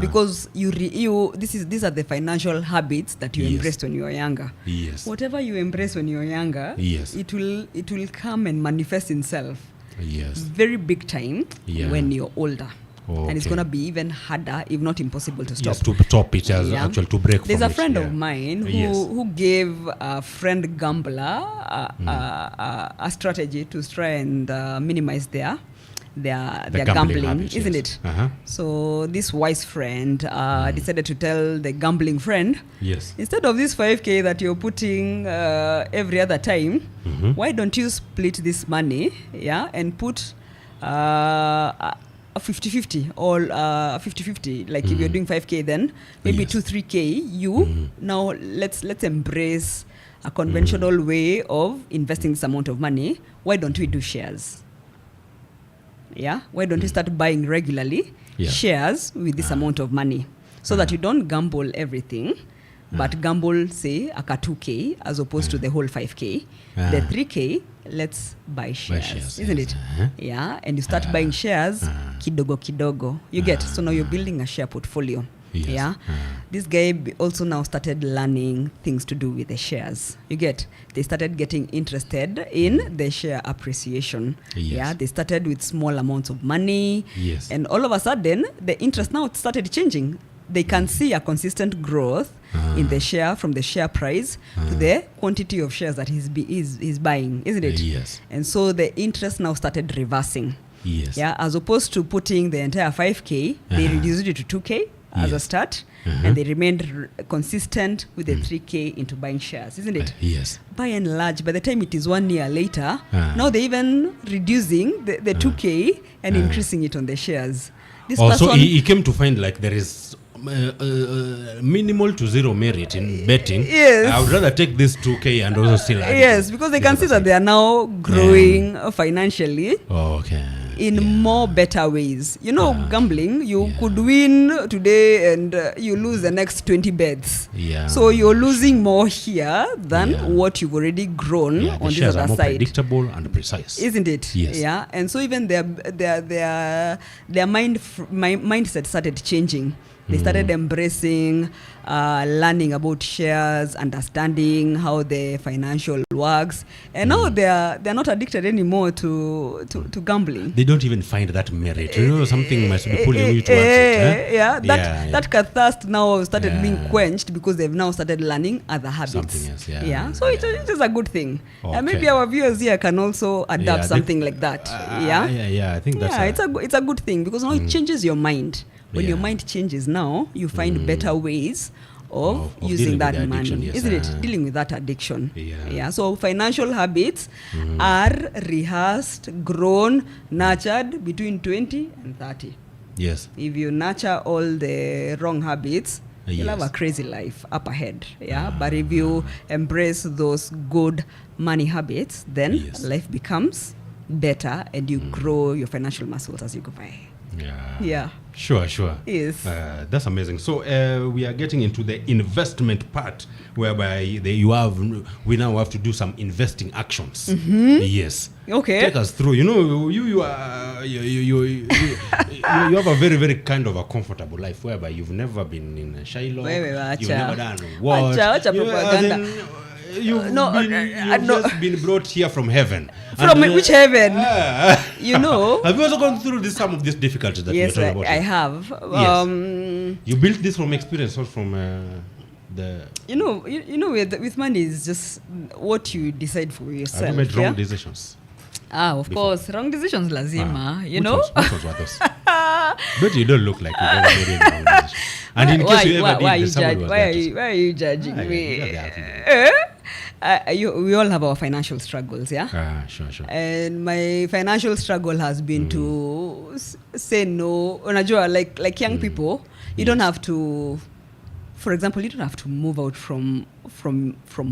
Because these are the financial habits that you embraced when you were younger. Whatever you embrace when you were younger, it will come and manifest itself very big time when you're older. And it's going to be even harder, if not impossible, to stop. To stop it, actually to break. There's a friend of mine who gave a friend gambler a strategy to try and minimize their gambling habits, isn't it? So this wise friend decided to tell the gambling friend, instead of this 5K that you're putting every other time, why don't you split this money and put a 50-50 or 50-50, like if you're doing 5K, then maybe 2-3K you now let's embrace a conventional way of investing this amount of money. Why don't we do shares? Why don't we start buying regularly shares with this amount of money, so that you don't gamble everything, but gamble, say, a 2K as opposed to the whole 5K. The 3K, let's buy shares, isn't it? And you start buying shares kidogo kidogo. You get, so now you're building a share portfolio. This guy also now started learning things to do with the shares. You get, they started getting interested in the share appreciation. They started with small amounts of money, and all of a sudden the interest now started changing. They can see a consistent growth in the share, from the share price to the quantity of shares that he's buying, isn't it? And so the interest now started reversing. As opposed to putting the entire 5K, they reduced it to 2K as a start, and they remained consistent with the 3K into buying shares, isn't it? By and large, by the time it is 1 year later, now they're even reducing the 2K and increasing it on the shares. This so he came to find like there is minimal to zero merit in betting. I would rather take this 2K and also still add because they can see that they are now growing financially in more better ways. You know, gambling, you could win today and you lose the next 20 bets. So you're losing more here than what you've already grown on the other more side. Predictable and precise, isn't it? And so even their mindset started changing. They started embracing learning about shares, understanding how the financial works, and now they're not addicted anymore to gambling. They don't even find that merit. You know, something must be pulling you towards it. That thirst now started being quenched because they've now started learning other habits. Something else, So it is a good thing. Maybe our viewers here can also adapt something like that. I think that's it's a good thing, because now it changes your mind. When your mind changes now, you find better ways of using that money, isn't it? Dealing with that addiction. So financial habits are rehearsed, grown, nurtured between 20 and 30. If you nurture all the wrong habits, you'll have a crazy life up ahead. Yeah, but if you embrace those good money habits, then life becomes better and you grow your financial muscles as you go by. Yeah. Sure. Yes. That's amazing. So we are getting into the investment part, whereby we now have to do some investing actions. Yes. Okay. Take us through. You know, you have a very, very kind of a comfortable life, whereby you've never been in Shiloh. You've never done what? You've just been brought here from heaven. From which heaven? You know. Have you also gone through some of these difficulties that you're talking about? I have. Yes. You built this from experience or from the... You know, with money is just what you decide for yourself. Have you made wrong decisions? Of course. Wrong decisions, lazima. You know? Which ones were those? But you don't look like you've ever made any wrong decisions. And in case you ever did, why are you judging me? We all have our financial struggles, yeah? Sure. And my financial struggle has been to say no. Unajua, like young people, you don't have to, for example, you don't have to move out from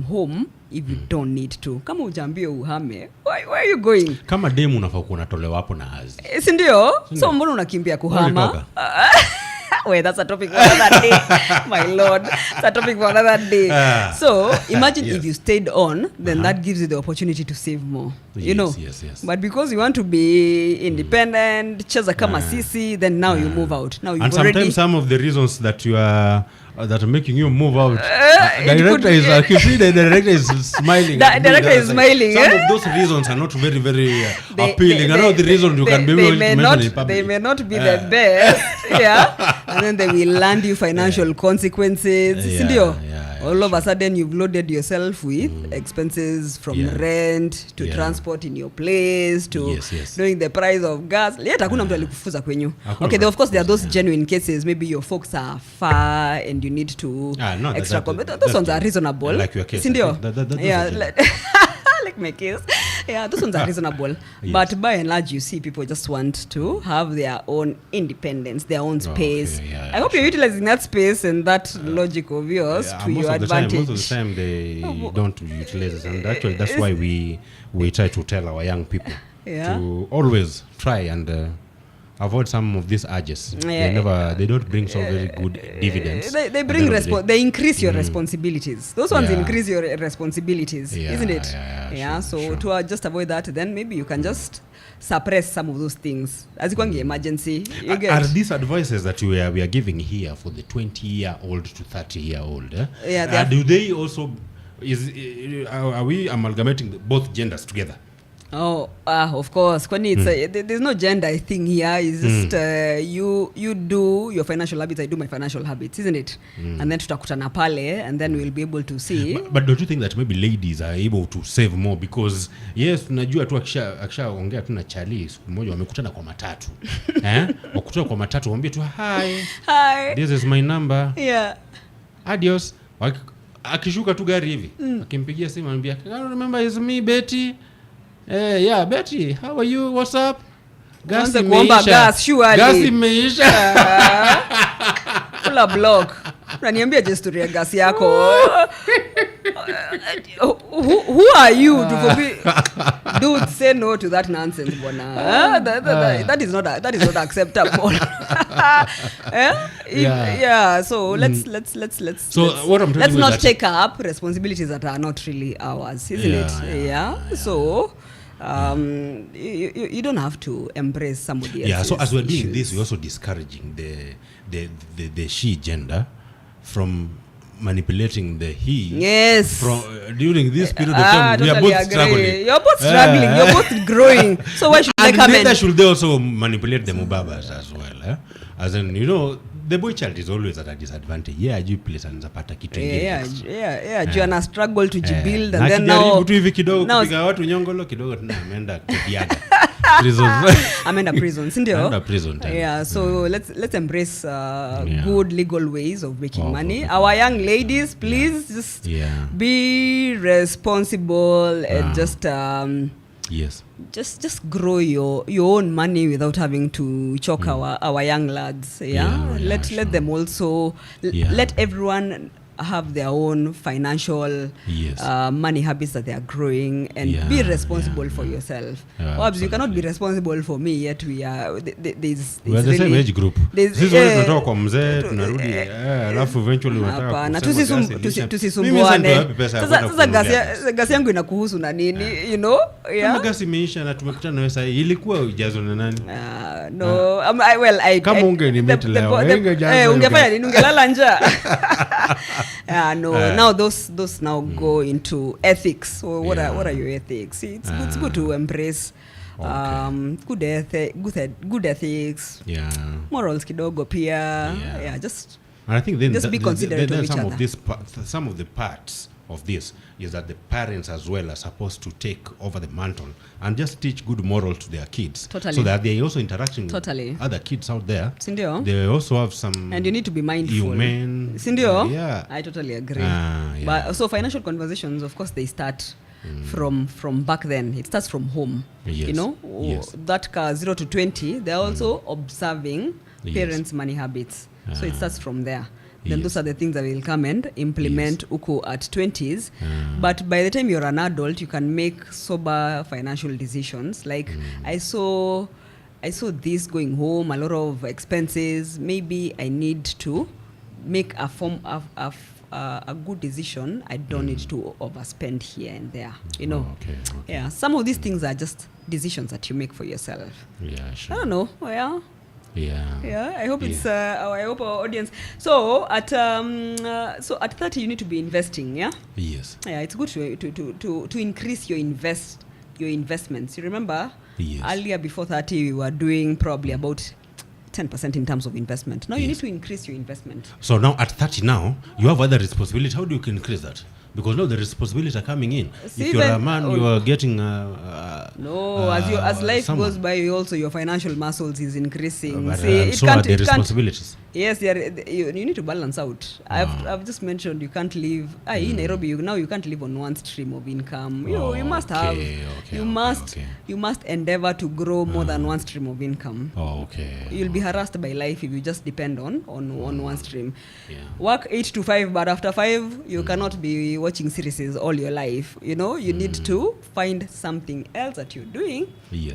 home if you don't need to. Kama ujambio uhame, why are you going? Kama demu unafaa kuwa unatolewa hapo na hazi. Si ndio? So mbona unakimbia kuhama? Wait, that's a topic for another day. My lord, that's a topic for another day. So imagine if you stayed on, then that gives you the opportunity to save more. You know. Yes. But because you want to be independent, cheza kama sisi, then now you move out. Now you've and sometimes some of the reasons that you are that are making you move out. Director is the director is smiling. The director is smiling. Some of those reasons are not very, very appealing. I know the reasons you can be able to mention in public. They may not be the best, yeah. And then they will land you financial consequences. All of a sudden, you've loaded yourself with expenses from rent to transport in your place to knowing the price of gas. Hakuna mtu alikufuza kwenyu. Okay, of course, there are those genuine cases. Maybe your folks are far and you need to extra compensate. Those ones are reasonable. Like your case. Like my case. Yeah, those ones are reasonable. But by and large, you see people just want to have their own independence, their own space. I hope you're utilizing that space and that logic of yours to your advantage. Most of the time, they don't utilize it. And actually, that's why we try to tell our young people to always try and avoid some of these urges. They don't bring so very good dividends. They bring they increase your responsibilities. Those ones increase your responsibilities, isn't it? So to just avoid that, then maybe you can just suppress some of those things. As you emergency, you get. Are these advices that we are giving here for the 20-year-old to 30-year-old? Do they also are we amalgamating both genders together? Of course. There's no gender thing here. It's just you do your financial habits, I do my financial habits, isn't it? And then tutakutana pale, and then we'll be able to see. But don't you think that maybe ladies are able to save more? Because yes, tunajua tu akishaongea tu na Charlie siku moja wamekutana kwa matatu. Wakutana kwa matatu waambie tu hi. This is my number. Yeah. Adios. Akishuka tu gari hivi. Akimpigia simu anambia, "Remember it's me Betty." Betty, how are you? What's up? Gas imeisha. Full block. Unaniambia just story ya gas yako. Who are you to forbid? Dude, say no to that nonsense, bwana. That is not acceptable. So let's So what I'm let's not take up responsibilities that are not really ours, isn't it? So you don't have to embrace somebody else. So as we're doing this, we're also discouraging the she gender from manipulating the he. Yes. From during this period of time, we are both struggling. You're both struggling. You're both growing. So why should they come in? Neither should they also manipulate the mubabas as well. As in, the boy child is always at a disadvantage. You place and zapata kitu ingine. You ana struggle to build, and then now kitu hivi kidogo kupiga watu nyongolo kidogo tunaenda kudiaga. Amenda prison, sindio? Amenda prison time. So let's embrace good legal ways of making money. Our young ladies, please just be responsible and just Yes. Just grow your own money without having to choke our young lads. Let them also let everyone have their own financial money habits that they are growing, and be responsible for yourself. You cannot be responsible for me, yet we are there's we are the same age group. Sisi tunatoka kwa mzee tunarudi alafu eventually unataka na tusisumbuane. Sasa gasi yangu inakuhusu na nini, you know? Kama gasi imeisha na tumekutana nawe sasa, ilikuwa ujazo na nani? No, kama ungenimeti leo ungefanya nini? Ungelala njaa. Now those now go into ethics. So what are your ethics? It's good to embrace good ethics, morals kidogo pia. Just and I think then just be considerate of each some other. of this some of the parts of this is that the parents as well are supposed to take over the mantle and just teach good morals to their kids. Totally. So that they also interacting with other kids out there. Sindio? They also have some, and you need to be mindful. Human. Sindio? Yeah. I totally agree. But so financial conversations, of course, they start from back then. It starts from home. Yes. You know, that 0 to 20, they're also observing parents' money habits. So it starts from there. Then those are the things that will come and implement uko at 20s. But by the time you're an adult, you can make sober financial decisions. Like I saw this going home, a lot of expenses. Maybe I need to make a good decision. I don't need to overspend here and there. You know. Okay. Yeah. Some of these things are just decisions that you make for yourself. Yeah, sure. I don't know. Well. Yeah. I hope it's I hope our audience. So at 30 you need to be investing. Yeah. Yes. Yeah, it's good to increase your investments. You remember earlier before 30 we were doing probably about 10% in terms of investment. Now you need to increase your investment. So now at 30 now you have other responsibilities. How do you increase that? Because now the responsibilities are coming in. See, if you're a man, you are getting as life goes by, also your financial muscles is increasing. So are the responsibilities. Yes, you need to balance out. I've just mentioned you can't live in Nairobi. You can't live on one stream of income. You must have. You must endeavor to grow more than one stream of income. You'll be harassed by life if you just depend on one stream. Work 8 to 5, but after 5 you cannot be watching series all your life. You know, you need to find something else that you're doing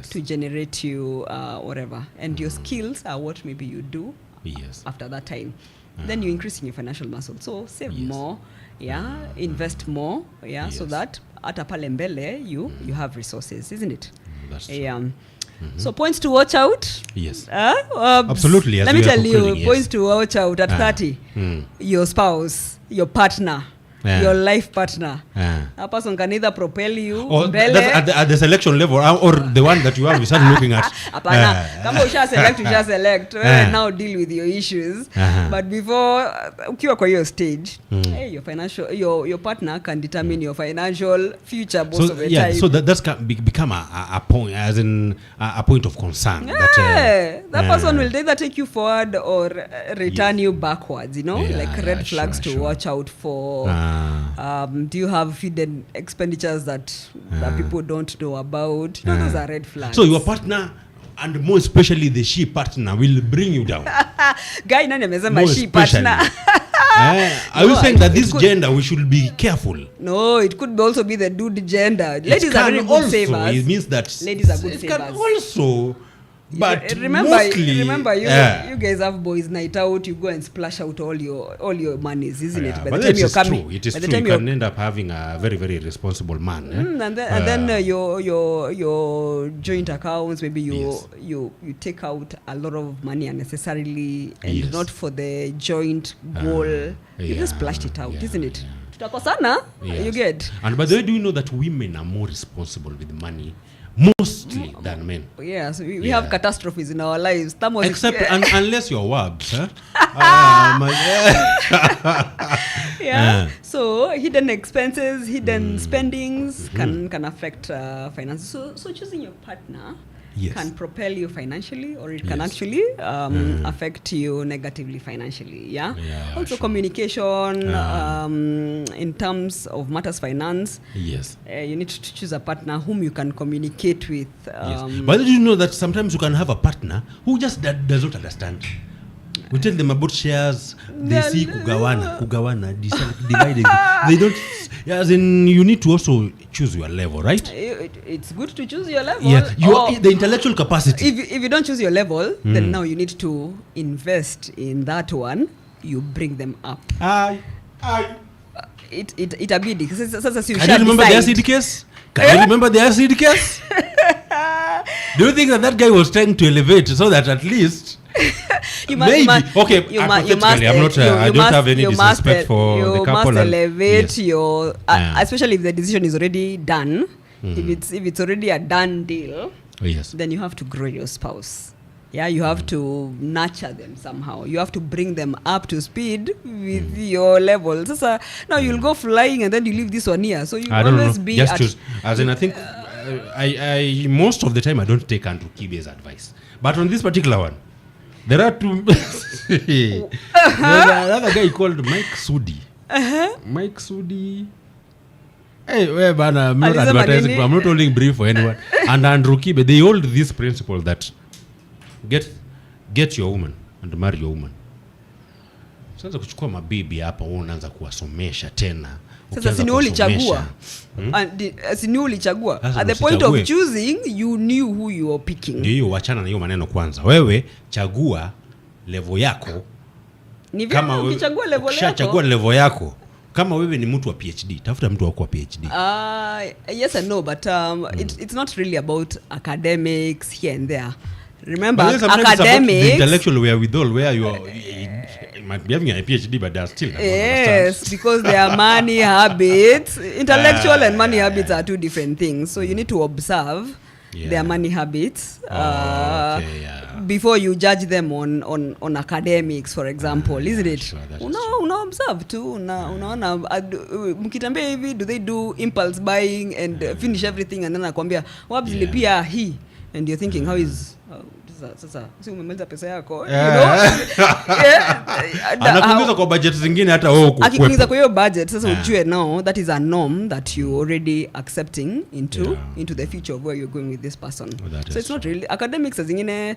to generate you whatever, and your skills are what maybe you do after that time. Then you're increasing your financial muscle. So save more, invest more, so that at a pale mbele you have resources, isn't it? That's true. So points to watch out. Yes. Absolutely. Let me tell you, points to watch out at 30. Your spouse, your partner, your life partner. A person can either propel you that's at the selection level, or the one that you have started looking at. Kama usha select now deal with your issues. But before ukiwa kwa your stage, your financial your partner can determine your financial future most of the time. So that's become a point, as in a point of concern. That person will either take you forward or return you backwards, you know, like red flags to watch out for. Do you have hidden expenditures that people don't know about? You know, those are red flags. So your partner, and more especially the she partner, will bring you down. Guy nani amesema she partner? Are you saying that this gender we should be careful? No, it could also be the dude gender. Ladies are very good savers. It means that ladies are good savers. It can also. But remember, you guys have boys night out. You go and splash out all your monies, isn't it? By the time you're coming, it is true. You can end up having a very, very responsible man. And then your joint accounts, maybe you take out a lot of money unnecessarily and not for the joint goal. You just splashed it out, isn't it? Tutakosana, you get. And by the way, do you know that women are more responsible with money? Mostly than men. Yes, we have catastrophes in our lives. Except unless you're wabs. So hidden expenses, hidden spendings can affect finances. So choosing your partner can propel you financially, or it can actually affect you negatively financially. Yeah. Also, communication in terms of matters finance. Yes. You need to choose a partner whom you can communicate with. But did you know that sometimes you can have a partner who just does not understand? We tell them about shares, they see kugawana, dividing. They don't, as in, you need to also choose your level, right? It's good to choose your level. Yeah, the intellectual capacity. If you don't choose your level, then now you need to invest in that one. You bring them up. It abidi. Can you remember the acid case? Can you remember the acid case? Do you think that guy was trying to elevate so that at least... Maybe. Okay, I don't have any disrespect for the couple. You must elevate your... especially if the decision is already done. If it's already a done deal, then you have to grow your spouse. Yeah, you have to nurture them somehow. You have to bring them up to speed with your levels. So now you'll go flying and then you leave this one here. So you always be... Just choose. As in, I think... I most of the time I don't take Andrew Kibe's advice. But on this particular one, there are two. There's another guy called Mike Sudi. Mike Sudi. Hey, I'm not advertising. I'm not holding brief for anyone. And Andrew Kibe, they hold this principle that get your woman and marry your woman. Sasa kuchukua mabibi hapa unaanza kuwasomesha tena. Sasa si ulichagua. Si ulichagua. At the point of choosing, you knew who you were picking. Ndio wachana na hiyo maneno kwanza. Wewe chagua level yako. Kama ukichagua level yako. Chagua level yako. Kama wewe ni mtu wa PhD, tafuta mtu wako wa PhD. Yes and no, but it's not really about academics here and there. Remember, academics, the intellectual wherewithal, where you might be having a PhD, but they are still yes, because they are money habits. Intellectual and money habits are two different things. So you need to observe their money habits before you judge them on academics, for example, isn't it? Sure, una observe too. Unaona mkitambia hivi, do they do impulse buying and finish everything and then akwambia wabzilipia hii, and you're thinking, how is sasa si umemaliza pesa yako, anakuingiza kwa budget zingine hata wewe ukukwepa. Akikuingiza kwa hiyo budget sasa ujue now that is a norm that you already accepting into the future of where you're going with this person. So it's not really academics zingine.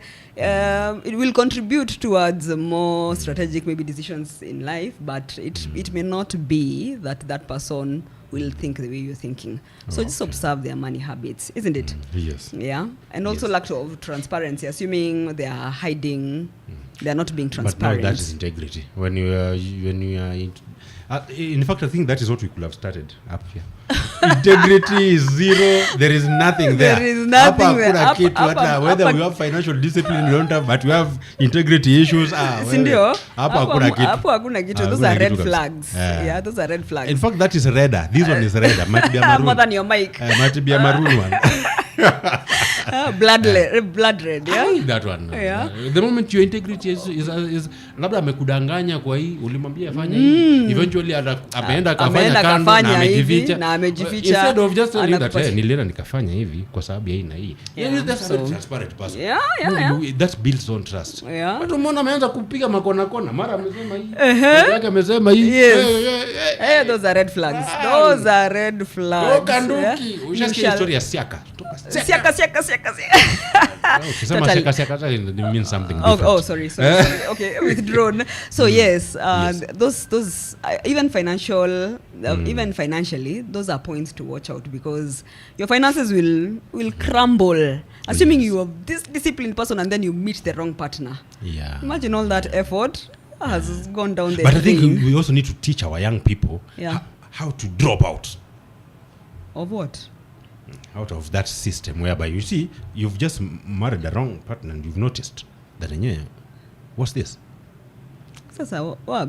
It will contribute towards more strategic maybe decisions in life, but it may not be that person will think the way you're thinking. So just observe their money habits, isn't it? Yes. Yeah. And also lack of transparency, assuming they are hiding, they are not being transparent. But no, that is integrity. When you are in fact, I think that is what we could have started up here. Integrity is zero. There is nothing there. There is nothing there. Whether we have financial discipline, we don't have, but we have integrity issues. Sindio? Hapo hakuna kitu. Those are red flags. Yeah, those are red flags. In fact, that is redder. This one is redder. Might be a maroon. More than your mic. Might be a maroon one. Blood red, yeah? That one. Yeah. The moment your integrity is labda amekudanganya kwa hii, ulimwambia afanye hii. Eventually ameenda akafanya kando na amejificha. Instead of just telling that nilienda nikafanya hivi kwa sababu ya hii na hii. That's a transparent person. Yeah. That builds on trust. Yeah. Watu mbona ameanza kupiga makona mara amesema hii. Yake amesema hii. Hey, those are red flags. Those are red flags. Kanduki. Ushasikia story ya Siaka. Siaka. Ukisema Siaka means something different. Oh, sorry. Okay, withdrawn. So yes, those even financially, those are points to watch out, because your finances will crumble, assuming you are this disciplined person and then you meet the wrong partner. Yeah. Imagine all that effort has gone down the drain. But I think we also need to teach our young people how to drop out. Of what? Out of that system whereby you see you've just married the wrong partner and you've noticed that what's this?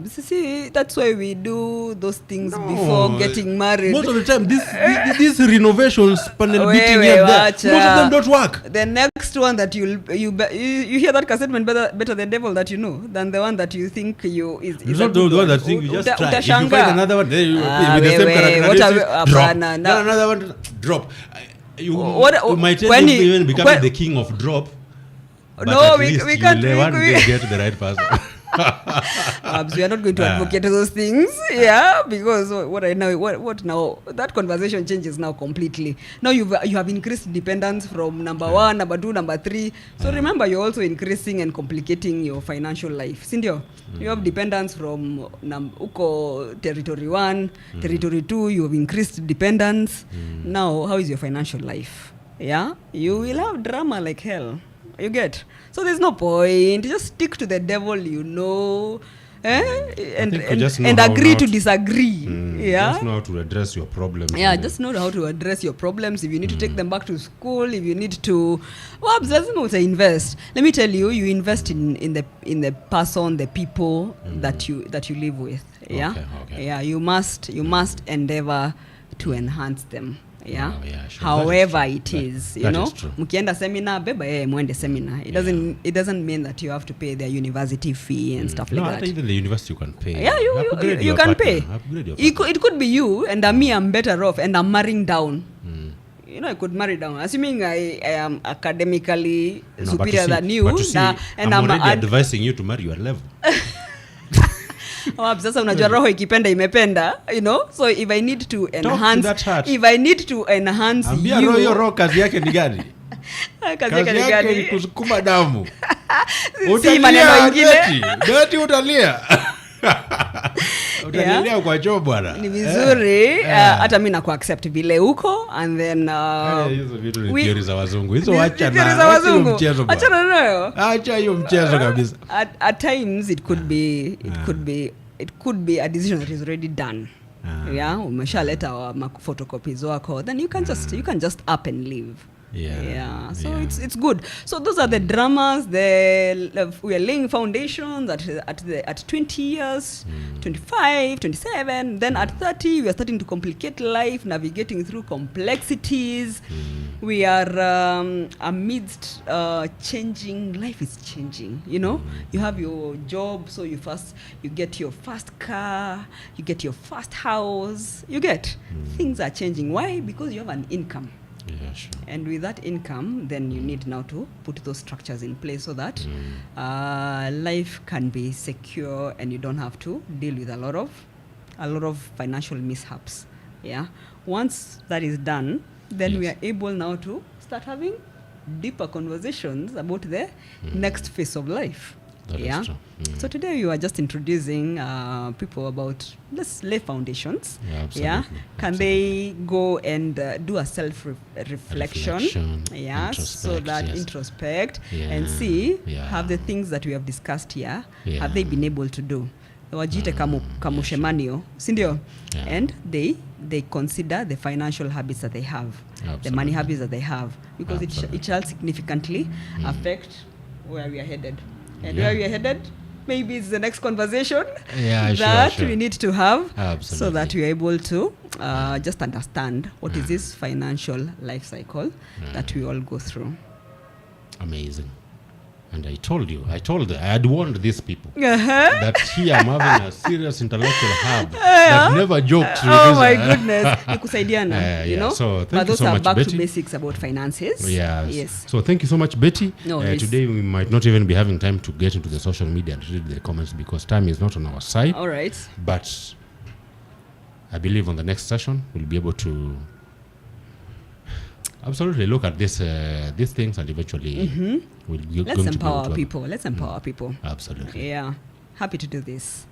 See, that's why we do those things before getting married. Most of the time, these renovations, panel beating here, most of them don't work. The next one that you hear that cassette better the devil that you know than the one that you think is not the one that you just try. If you find another one, with the same characteristics, drop. Another one, drop. You might end up even becoming the king of drop. No, we can't. Get the right person. We are not going to advocate those things, because what now? That conversation changes now completely. Now you have increased dependence from number 1, number 2, number 3. So remember, you're also increasing and complicating your financial life. Sindio, you have dependence from territory 1, territory 2. You have increased dependence. Now, how is your financial life? Yeah, you will have drama like hell. You get? So there's no point. Just stick to the devil, and agree to disagree. Just know how to address your problems. Just know how to address your problems. If you need to take them back to school, if you need to, invest. Let me tell you, you invest in the person, the people that you live with. Okay. You must endeavor to enhance them. Sure. However it is, Mukienda seminar, muende seminar. It doesn't mean that you have to pay their university fee and stuff like that. Even the university you can pay. You can pay. It could be you, and me, I'm better off, and I'm marrying down. I could marry down, assuming I am academically superior than you. And I'm already advising you to marry your level. Sasa unajua roho ikipenda imependa, so if I need to enhance ambia you, roho kazi yake ni gani? Kazi yake ni kusukuma damu. Si maneno ingine dati utalia. Utalia kwa choo bwana. Ni vizuri hata mimi na kuaccept vile uko, and then hizo vitu ni theory za wazungu. Hizo acha mchezo bwana. Acha hiyo mchezo kabisa. At times it could be a decision that is already done. Umeshaleta photocopies wako, then you can just up and leave. So it's good. So those are the dramas. We are laying foundations at 20 years, 25, 27. Then at 30, we are starting to complicate life, navigating through complexities. We are amidst changing. Life is changing. You have your job, so you get your first car, you get your first house. You get things are changing. Why? Because you have an income. Sure. And with that income, then you need now to put those structures in place so that life can be secure and you don't have to deal with a lot of financial mishaps. Once that is done, then we are able now to start having deeper conversations about the next phase of life. So today you are just introducing people about, let's lay foundations. Can they go and do a self-reflection? So that introspect and see have the things that we have discussed here, have they been able to do? Wajite kamushemanio, sindio? And they consider the financial habits that they have, the money habits that they have, because it shall significantly affect where we are headed. And where we are headed, maybe it's the next conversation that we need to have. So that we are able to just understand what is this financial life cycle that we all go through. Amazing. And I had warned these people that here I'm having a serious intellectual hub that never joked. Oh my goodness. So thank but you those so are much, back Betty. to basics about finances. Yes. So thank you so much, Betty. Today we might not even be having time to get into the social media and read the comments because time is not on our side. All right. But I believe on the next session we'll be able to absolutely look at these things and eventually we'll Let's empower people. Absolutely. Absolutely. Happy to do this.